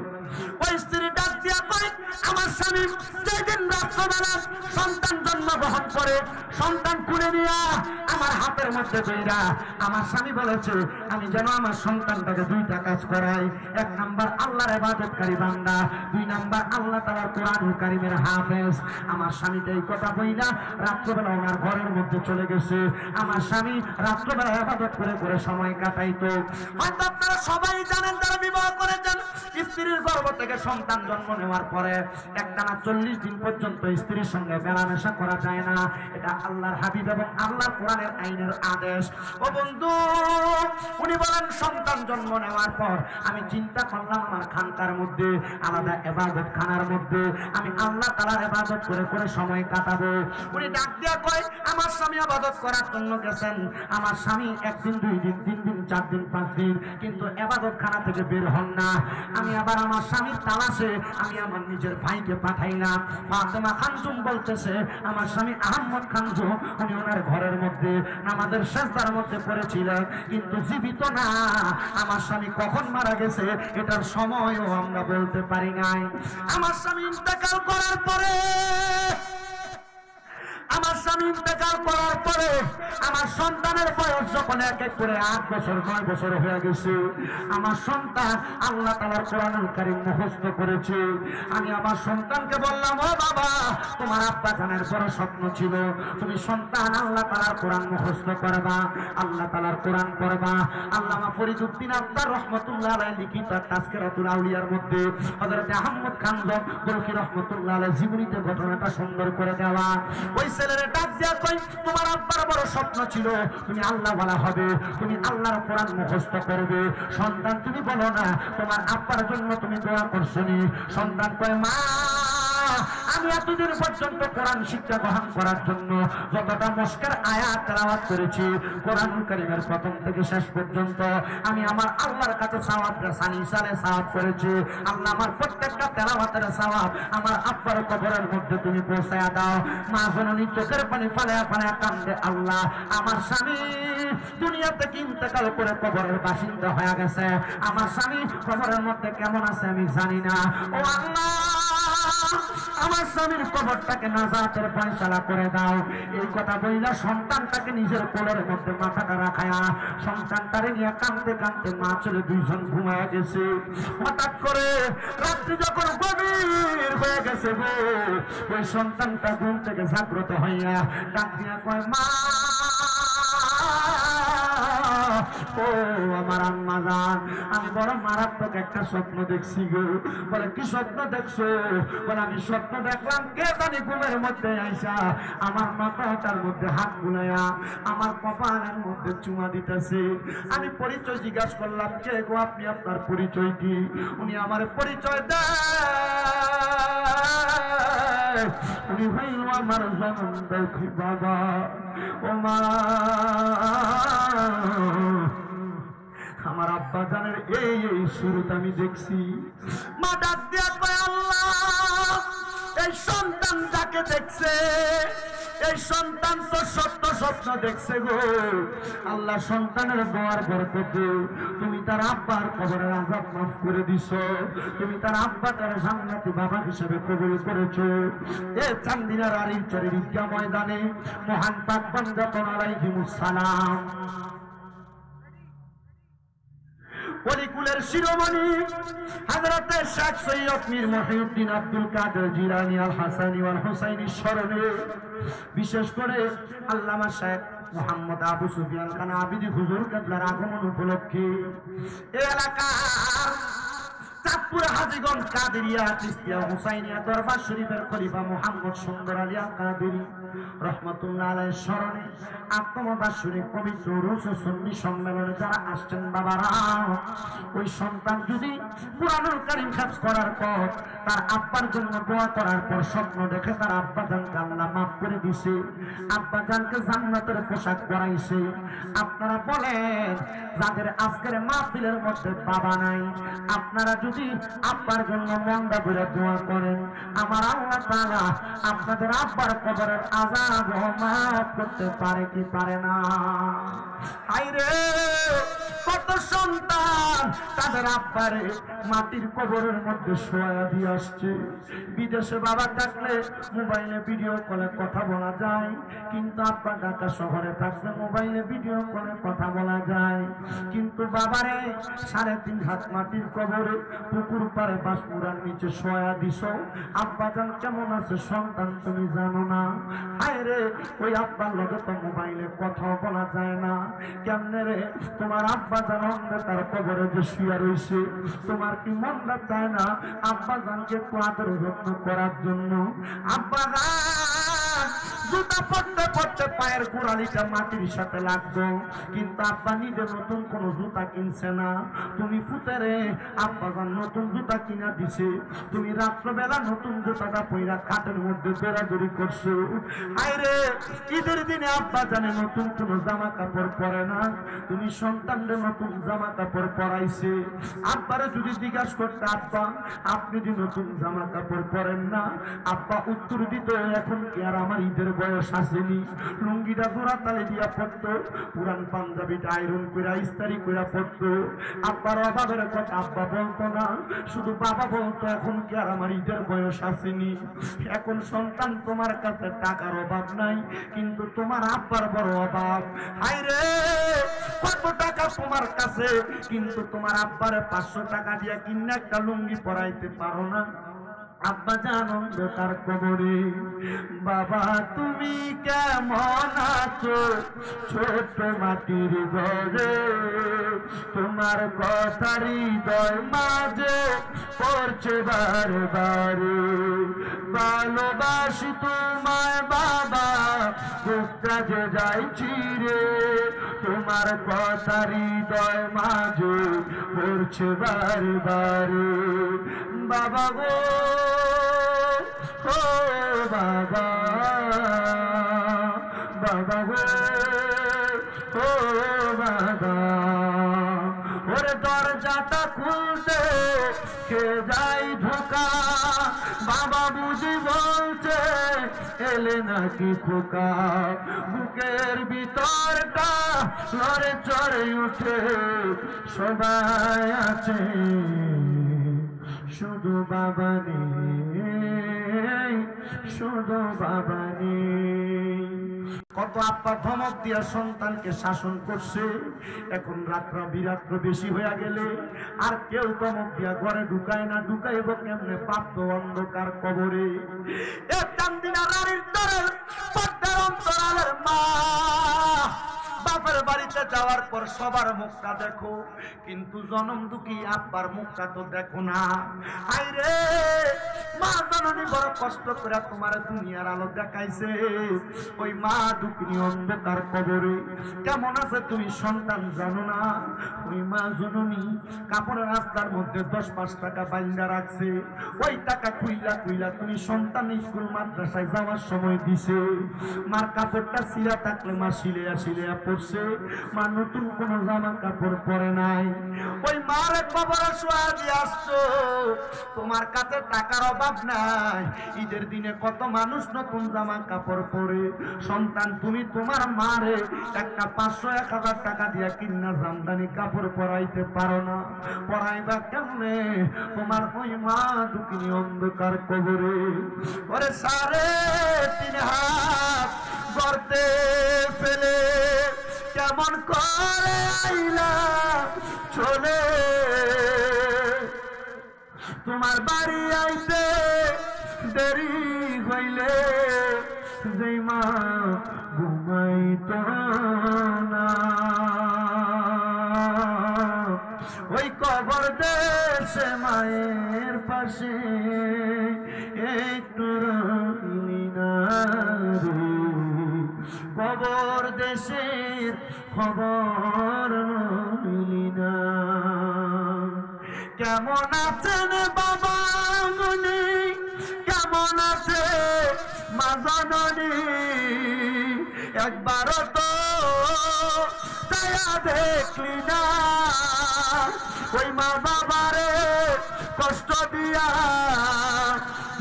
ওই স্ত্রী ডাক দিয়া কয়, আমার স্বামী যেদিন রাত্রবেলা সন্তান জন্মগ্রহণ করে, সন্তান কুলে নিয়া আমার হাতের মধ্যে ধইরা আমার স্বামী বলেছে আমি যেন আমার সন্তানটাকে 2টা কাজ করাই। 1 নাম্বার আল্লাহর ইবাদতকারী বান্দা, 2 নাম্বার আল্লাহ তাআলার কোরআনুল কারীমের হাফেজ। আমার স্বামীকে এই কথা বইলা রাত্রবেলা ওনার ঘরের মধ্যে চলে গেছে। আমার স্বামী রাত্রবেলা ইবাদত করে করে সময় কাটাইতো। হয়তো আপনারা সবাই জানেন যারা বিবাহ করেছেন, স্ত্রীর গর্ভ থেকে সন্তান জন্ম নেওয়ার পরে একটানা 40 দিন পর্যন্ত স্ত্রীর সঙ্গে মেলামেশা করা যায় না। এটা আল্লাহর হাবিব এবং আল্লাহর কোরআনের আইনের আদেশ। ও বন্ধু, উনি বলেন সন্তান জন্ম নেওয়ার পর আমি চিন্তা করলাম আমার খানকার মধ্যে আলাদা ইবাদত খানার মধ্যে আমি আল্লাহ তাআলার ইবাদত করে করে সময় কাটাবো। উনি ডাক দিয়া কয়, আমার স্বামী ইবাদত করার জন্য গেছেন। আমার স্বামী 1 দিন 2 দিন 3 দিন 4 দিন 5 দিন কিন্তু ইবাদত খানা থেকে বের হন না। আমি আবার এবার আমার স্বামীর তালাশে আমি আমার নিজের ভাইকে পাঠাইলাম। ফাতেমা খানজুম বলতেছে আমার স্বামী আহমদ খানজুম উনি ওনার ঘরের মধ্যে নামাজের সেজদার মধ্যে পড়েছিলেন, কিন্তু জীবিত না। আমার স্বামী কখন মারা গেছে এটার সময়ও আমরা বলতে পারি নাই। আমার স্বামী ইন্তেকাল করার পরে আমার সন্তানের বয়স যখন এক এক করে 8 বছর 9 বছর হয়ে গেছে, আমার সন্তান আল্লাহ তাআলার কোরআনুল কারীম মুখস্থ করেছে। আমি আমার সন্তানকে বললাম, ও বাবা, তোমার আব্বা জানের বড় স্বপ্ন ছিল তুমি সন্তান আল্লাহ তাআলার কোরআন মুখস্থ করবা, আল্লাহ তাআলার কোরআন পড়বা। আল্লামা ফরিদউদ্দিন আত্মার রহমাতুল্লাহ আলাইহি লিখিত তাজকিরাতুল আউলিয়ার মধ্যে হযরত আহমদ খান বরকি রহমাতুল্লাহ আলাইহি জীবনীতে ঘটনাটা সুন্দর করে দেওয়া। ওই ছেলের ডাক দিয়া কই, তোমার আব্বার বড় স্বপ্ন ছিল তুমি আল্লাহ ওয়ালা হবে, তুমি আল্লাহর কোরআন মুখস্থ করবে। সন্তান তুমি বলো না তোমার আব্বার জন্য তুমি দোয়া করছনি? সন্তান কয়, মা আমি এতদিন পর্যন্ত কোরআন শিক্ষা গ্রহণ করার জন্য যতটা মুশকিল আয়াত তেলাওয়াত করেছি কোরআনুল কারীমের প্রথম থেকে শেষ পর্যন্ত আমি আমার আল্লাহর কাছে সওয়াব সালে সওয়াব করেছি। আল্লাহ আমার প্রত্যেকটা তেলাওয়াতের সওয়াব আমার আব্বার কবরের মধ্যে তুমি পৌঁছায়া দাও। মা জননী চোখের পানি ফালায়া ফালায়া কান্দে, আল্লাহ আমার স্বামী দুনিয়া থেকে ইন্তেকাল করে কবরের বাসিন্দা হয়ে গেছে, আমার স্বামী কবরের মধ্যে কেমন আছে আমি জানি না। ও আল্লাহ আমার স্বামীর কবরটাকে নাজাতের ফয়সালা করে দাও। এই কথা বইলা সন্তানটাকে নিজের কোলের মধ্যে মাথাটা রাখায়া সন্তানটারে নিয়ে কাঁদতে কাঁদতে মা ছেলে দুইজন ঘুমায় গেছে। হঠাৎ করে রাত্রি যখন গভীর হয়ে গেছে গো, ওই সন্তানটা ঘুম থেকে জাগ্রত হইয়া ডাক দিয়া কয়, মা ও আমার আম্মা জান, আমি বড় মারাত্মক একটা স্বপ্ন দেখছি গো। বলে, কি স্বপ্ন দেখছো? বলে, আমি স্বপ্ন দেখলাম কে জানি ঘুমের মধ্যে আইসা আমার মাথাটার মধ্যে হাত বুলাইয়া আমার কপালের মধ্যে চুমা দিতেছে। আমি পরিচয় জিজ্ঞাসা করলাম, কে গো আপনি, আপনার পরিচয় কি? উনি আমার পরিচয় দেয়, উনি হইল আমার জনম দেখি বাবা। ও মা, আমার আব্বা জানের এই শুরুতে আমি দেখছি। মা ডাক দিয়া কয়, আল্লাহ এই সন্তান যাকে দেখছে এই সন্তান তো সত্য স্বপ্ন দেখছে গো। আল্লাহ সন্তানের দোয়ার বরকতে তুমি তার আব্বার কবরের আযাব মাফ করে দিছো, তুমি তার আব্বাটার জান্নাতি বাবা হিসেবে কবুল করেছো। এ চান্দিনার আলীর চরের ঈদগাহ ময়দানে মহান পাক বান্দাগণ আলাইহিমুস সালাম পরিকুলের শিরোমণি হযরতে শেখ সৈয়দ মীর মহিউদ্দিন আব্দুল কাদের জিলানী আল হাসানী ওয়াল হুসাইনির স্মরণে বিশেষ করে আল্লামা শেখ মোহাম্মদ আবু সুফিয়ান খান আবিদি হুজুর কিবলার আগমন উপলক্ষে এই এলাকার চাঁদপুর হাজীগঞ্জ কাদেরিয়া চিশতিয়া হুসাইনিয়া দরবার শরীফের খলিফা মোহাম্মদ সুন্দর আলী আল কাদেরী রহমাতুল্লাহ আলাইহির স্মরণে আত্মবাসরিক পবিত্র উরুস ও সুন্নি সম্মেলনে যারা আসছেন বাবারা, ওই সন্তান যদি কুরআনুল কারীম হিফজ করার পর তার আব্বার জন্য দোয়া করার পর স্বপ্ন দেখে তার আব্বা জানকে আল্লাহ মাফ করে দিছে, আব্বা জানকে জান্নাতের পোশাক পরাইছে, আপনারা বলেন যাদের আজকের মাহফিলের মধ্যে বাবা নাই, আপনারা যদি আব্বার জন্য মনটা ভরে দোয়া করেন আমার আল্লাহ তাআলা আপনাদের আব্বার কবরের আযাব মাফ করতে পারে কি পারে না? হায়রে কত সন্তান তাদের আব্বারে মাটির কবরের মধ্যে শোয়া দিয়ে আসছে। বিদেশে বাবা থাকলে মোবাইলে ভিডিও কলে কথা বলা যায়, কিন্তু আব্বা ঢাকা শহরে থাকলে মোবাইলে ভিডিও কলে কথা বলা যায়, কিন্তু বাবারে 3.5 হাত মাটির কবরে পুকুর পাড়ে বাঁশপুরার নিচে শোয়া দিছ। আব্বা জান কেমন আছে সন্তান তুমি জানো না? হায়রে ওই আব্বার লগে তো মোবাইলে কথা বলা যায় না, কেমনে রে তোমার আব্বা জান তার কবরে যে শুয়ে রয়েছে, তোমার কি মনটা চায় না আব্বা জানকে একটু আদর যত্ন করার জন্য? আব্বা জান জুতা পড়তে পড়তে পায়ের গোড়ালিটা মাটির সাথে লাগতো, কিন্তু আব্বা নিজে নতুন কোন জুতা কিনছে না। তুমি ফুতেরে আব্বা যান নতুন জুতা কিনা দিছে, তুমি রাত্রবেলা নতুন জুতাটা পইরা খাটের মধ্যে দৌড়াদৌড়ি করছো। আইরে ঈদের দিনে আব্বা জানে নতুন কোন জামা কাপড় পরে না, তুমি সন্তানদের নতুন জামা কাপড় পরাইছে। আব্বারে যদি জিজ্ঞাসা করতে আব্বা আপনি যদি নতুন জামা কাপড় পরেন না, আব্বা উত্তর দিত এখন কি আর আমার ঈদের বয়স আসেনি। লুঙ্গিটা জোড়া তালে দিয়া পড়তো, পুরান পাঞ্জাবিটা আয়রন কইরা ইস্তারি কইরা পড়তো। আব্বার অভাবের কথা আব্বা বলতো না, শুধু বাবা বলতো এখন কি আর আমার ঈদের বয়স আসেনি। এখন সন্তান তোমার কাছে টাকার অভাব নাই, কিন্তু তোমার আব্বার বড় অভাব। হায়রে কত টাকা তোমার কাছে, কিন্তু তোমার আব্বারে 500 টাকা দিয়া কিনে একটা লুঙ্গি পরাইতে পারো না। আব্বা জান অন্ধকার কবরে। বাবা তুমি কেমন আছো ছোট মাটির ঘরে, তোমার কথা হৃদয় মাঝে পড়ছে বারে বারে। ভালোবাসি তোমায় বাবা বুকটা যে যাইছি রে, তোমার কথা হৃদয় মাঝে পড়ছে বারে বারে। বাবা গো ও বাবা, বাবা গো ও বাবা, ওরে দরজাটা খুলতে কে যাই ঢোকা, বাবা বুঝি বলছে এলে নাকি খোকা। বুকের ভিতরটা লড়ে চড়ে উঠে, সবাই আছে শুধু বাবা নেই, শুধু বাবা নেই। কত আব্বা ধমক দিয়া সন্তানকে শাসন করছে। এখন রাত্র বিরাত্র বেশি হয়ে গেলে আর কেউ ধমক দিয়া ঘরে ঢুকায় না, ঢুকাইব কেমনে পাপ্ত অন্ধকার কবরে। এ চান্দিনা রানীর দরের পর্দার অন্তরালের মা, বাপের বাড়িতে যাওয়ার পর সবার মুখটা দেখো, কিন্তু জনম দুঃখী আব্বার মুখটা তো দেখো না। আইরে মা জননী বড় কষ্ট করে তোমার দুনিয়ার আলো দেখাইছে, ওই মা দুঃখিনী অন্ধকার কবরে কেমন আছে তুমি সন্তান জানো না। ওই মা জননী কাপড়ের রাস্তার মধ্যে 10-5 টাকা বাইন্দা রাখছে, ওই টাকা খুইলা খুইলা তুমি সন্তান স্কুল মাদ্রাসায় যাওয়ার সময় দিছে। মার কাপড়টা ছিঁড়া থাকলে মা সিলেয়া সিলেয়া পড়ছে, মা নতুন কোন জামা কাপড় পরে নাই। ওই মার কবরে শোয়া দিয়ে আসছো, তোমার কাছে টাকার অভাব নাই। ঈদের দিনে কত মানুষ নতুন জামা কাপড় পরে, সন্তান তুমি তোমার মারে একটা 500-1000 টাকা দিয়া কিনা জামদানি কাপড় পরাইতে পারো না। পরাইবা কেমনে তোমার ওই মা দুঃখিনী অন্ধকার কবরে। ওরে 3.5 হাত গর্তে ফেলে কেমন করে আইলা চলে, তোমার বাড়ি আইতে দেরি হইলে যেই মা ঘুমাইতো না, ওই কবর দেশে মায়ের পাশে একটু রইলি না রে। কবর দেশের খবর রইলি না। কেমন আছেন বাবা মনি, কেমন আছে মা জননী, একবারও তো ছায়া দেখলি না। ওই মা বাবারে কষ্ট দিয়া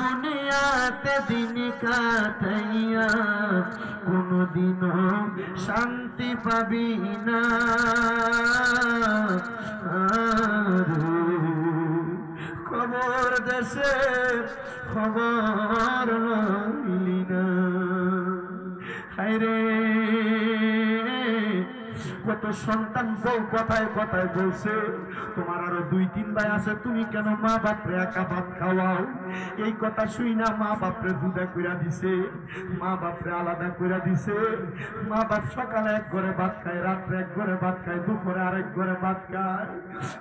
দুনিয়াতে দিন কাটাইয়া কোনদিনও শান্তি পাবি না। খবর দেশে খবর লইলি না। হায়রে কত সন্তান বউ কথায় কথায় বলছে তোমার আরো 2-3 ভাই আছে, তুমি কেন মা বাপরে একা ভাত খাওয়াও? এই কথা শুই না মা বাপরে জুদা কইরা দিছে, মা বাপরে আলাদা কইরা দিছে। মা বাপ সকালে এক ঘরে ভাত খায়, রাত্রে এক ঘরে ভাত খায়, দুপুরে আরেক ঘরে ভাত খায়।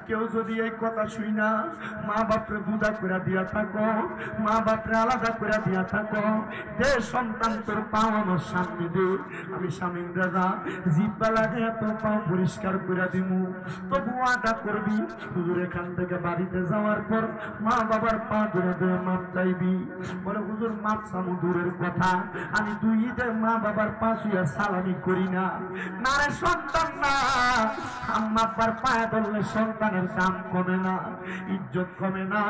কেউ যদি এই কথা শুই না মা বাপরে জুদা কইরা দিয়া থাকো, মা বাপরে আলাদা কইরা দিয়া থাকো, দে সন্তান তোর পাও আমার সামনে দে, আমি স্বামী রাজা জিব্বা লাগে তোর পাও পরিষ্কার কইরা দিমু। তবু আদা করবি হুজুর এখান থেকে বাড়িতে যাওয়ার পর মা বাবার পা ধরে ধরে মাপ চাইবি। বলে হুজুর মাপ চামু দূরের কথা, আমি 2 ঈদে মা বাবার পা ছুঁয়ে সালামি করি না। না রে সন্তান না, আম্মা আব্বার পায়ে ধরলে সন্তানের দাম কমে না, ইজ্জত কমে না।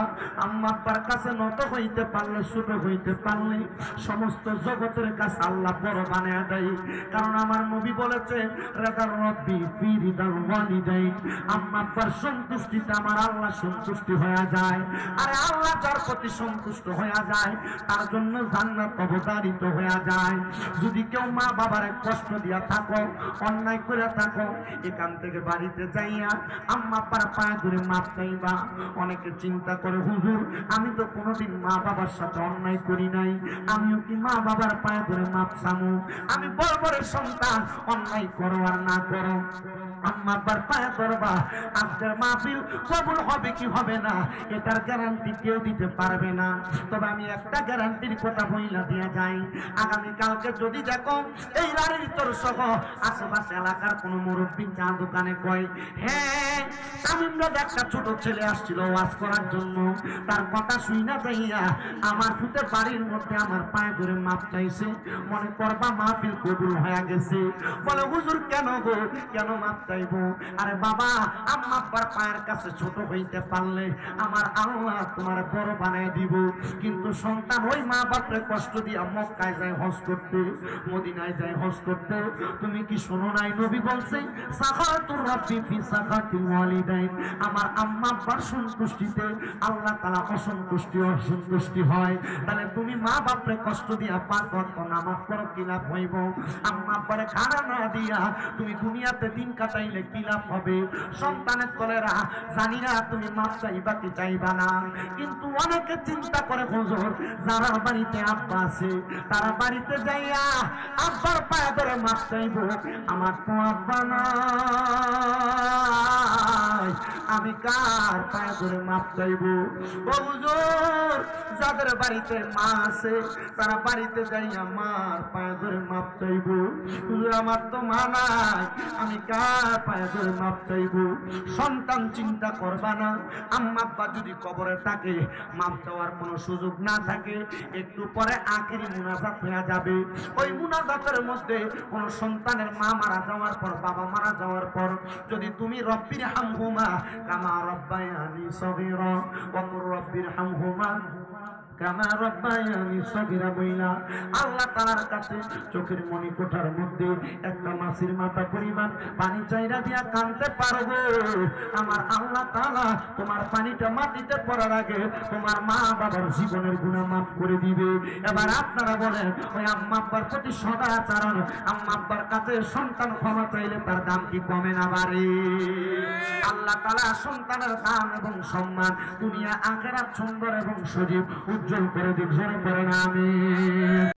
আম্মা আব্বার কাছে নত হইতে পারলে, ছোট হইতে পারলে সমস্ত জগতের কাছে আল্লাহ বড় বানায় দেয়। কারণ আমার নবী বলেছে রাদার রব্বি ফি রিদাল ওয়ালিদাইন, আম্মা আব্বার সন্তুষ্টিতে আমার আল্লাহ সন্তুষ্টি হয়ে যায়। আরে আল্লাহ যার প্রতি সন্তুষ্ট হয়ে যায় তার জন্য জান্নাত অবধারিত হয়ে যায়। যদি কেউ মা বাবারে কষ্ট দিয়া থাকো, অন্যায় করে থাকো, এখান থেকে বাড়িতে যাইয়া আম্মা আব্বার পায়ে ধরে মাপ চাইবা। অনেকে চিন্তা করে হুজুর আমি তো কোনোদিন মা বাবার সাথে অন্যায় করি নাই, আমিও কি মা বাবার পায়ে ধরে মাপ চামু? আমি বড় বড় সন্তান, অন্যায় করো আর না করো আম্মা আব্বার পায়ে ধরবা। আজকের মাহফিল কবুল হবে কি হবে না এটার গ্যারান্টি কেউ দিতে পারবে না। তবে আমি একটা গ্যারান্টির কথা বইলা দিয়া যাই, আগামী কালকে যদি দেখো এই রাড়ির তোর সহ আশেপাশে এলাকার কোন মুরব্বী চা দোকানে কয় হ্যাঁ শামীমরা একটা ছোট ছেলে আসছিল ওয়াজ করার জন্য, তার কথা শুই না যাইয়া আমার ফুটে বাড়ির মধ্যে আমার পায়ে ধরে মাপ চাইছে, মনে করবা মাহফিল কবুল হয়ে গেছে। বলে হুজুর কেন গো, কেন মাপ চাইবো? আরে বাবা আম্মা আব্বার পায়ের কাছে ছোট হইতে পারলে আমার আল্লাহ তোমার বড় বানায় দিব। কিন্তু সন্তান ওই মা বাপরে কষ্ট দিয়া মক্কায় যায় হজ করতে, মদিনায় যায় হজ করতে। তুমি কি শোনো নাই নবী বলছে সাখাতুর রাব্বি ফি সাখাতিল ওয়ালিদাইন, আমার আম্মা আব্বার সন্তুষ্টিতে আল্লাহ তাআলা অসন্তুষ্টি হয়। তাহলে তুমি মা বাপরে কষ্ট দিয়া 5 ওয়াক্ত নামাজ পড়ো কি লাভ হইব? আম্মা আব্বারে খানা না দিয়া তুমি দুনিয়াতে দিন কাটাইলে কি লাভ হবে? সন্তানের তলেরা জানি না তুমি মাপ চাইবা কি চাইবা না, কিন্তু অনেকে চিন্তা করে হুজুর যারা বাড়িতে আব্বা আছে তারা বাড়িতে যাইয়া আব্বার পায়ে ধরে মাপ চাইব, আমার তো আব্বা নাই, আমি কার পায়ে ধরে মাপ চাইব? ও হুজুর যাদের বাড়িতে মা আছে তারা বাড়িতে যাইয়া মার পায়ে ধরে মাপ চাইব। হুজুর আমার তো মা নাই, আমি কার পায়ে ধরে মাপ চাইব? সন্তান চিন্তা করবা না, আম্মা আব্বা যদি কবরে থাকে মাপ চাওয়ার কোনো সুযোগ না থাকে, একটু পরে আখেরি মুনাজাত হয়ে যাবে। ওই মুনাজাতের মধ্যে কোন সন্তানের মা মারা যাওয়ার পর, বাবা মারা যাওয়ার পর যদি তুমি রব্বির হামহুমা কামা রব্বায়ানি সগীরা ওয়া কুর রব্বির হামহুমা কামা রব্বায়ানি সগীরা বইলা আল্লাহ তাআলার কাছে চোখের মনি কোঠার মধ্যে একটা মাছির মাথা পরিমাণ পানি চাইরা দিয়া কাঁদতে পারবো, আমার আল্লাহ তাআলা তোমার পানিটা মাটিতে পড়ার আগে তোমার মা বাবার জীবনের গুনাহ মাফ করে দিবে। এবার আপনারা বলেন ওই আম্মা আব্বার প্রতি সদাচরণ, আম্মা আব্বার কাছে সন্তান ক্ষমা চাইলে তার দাম কি কমে না বাড়ে? আল্লাহ তাআলা সন্তানের দাম এবং সম্মান দুনিয়া আখিরাত সুন্দর এবং সজীব উজ্জ্বল করে দিক, জোরে পড়েন আমিন।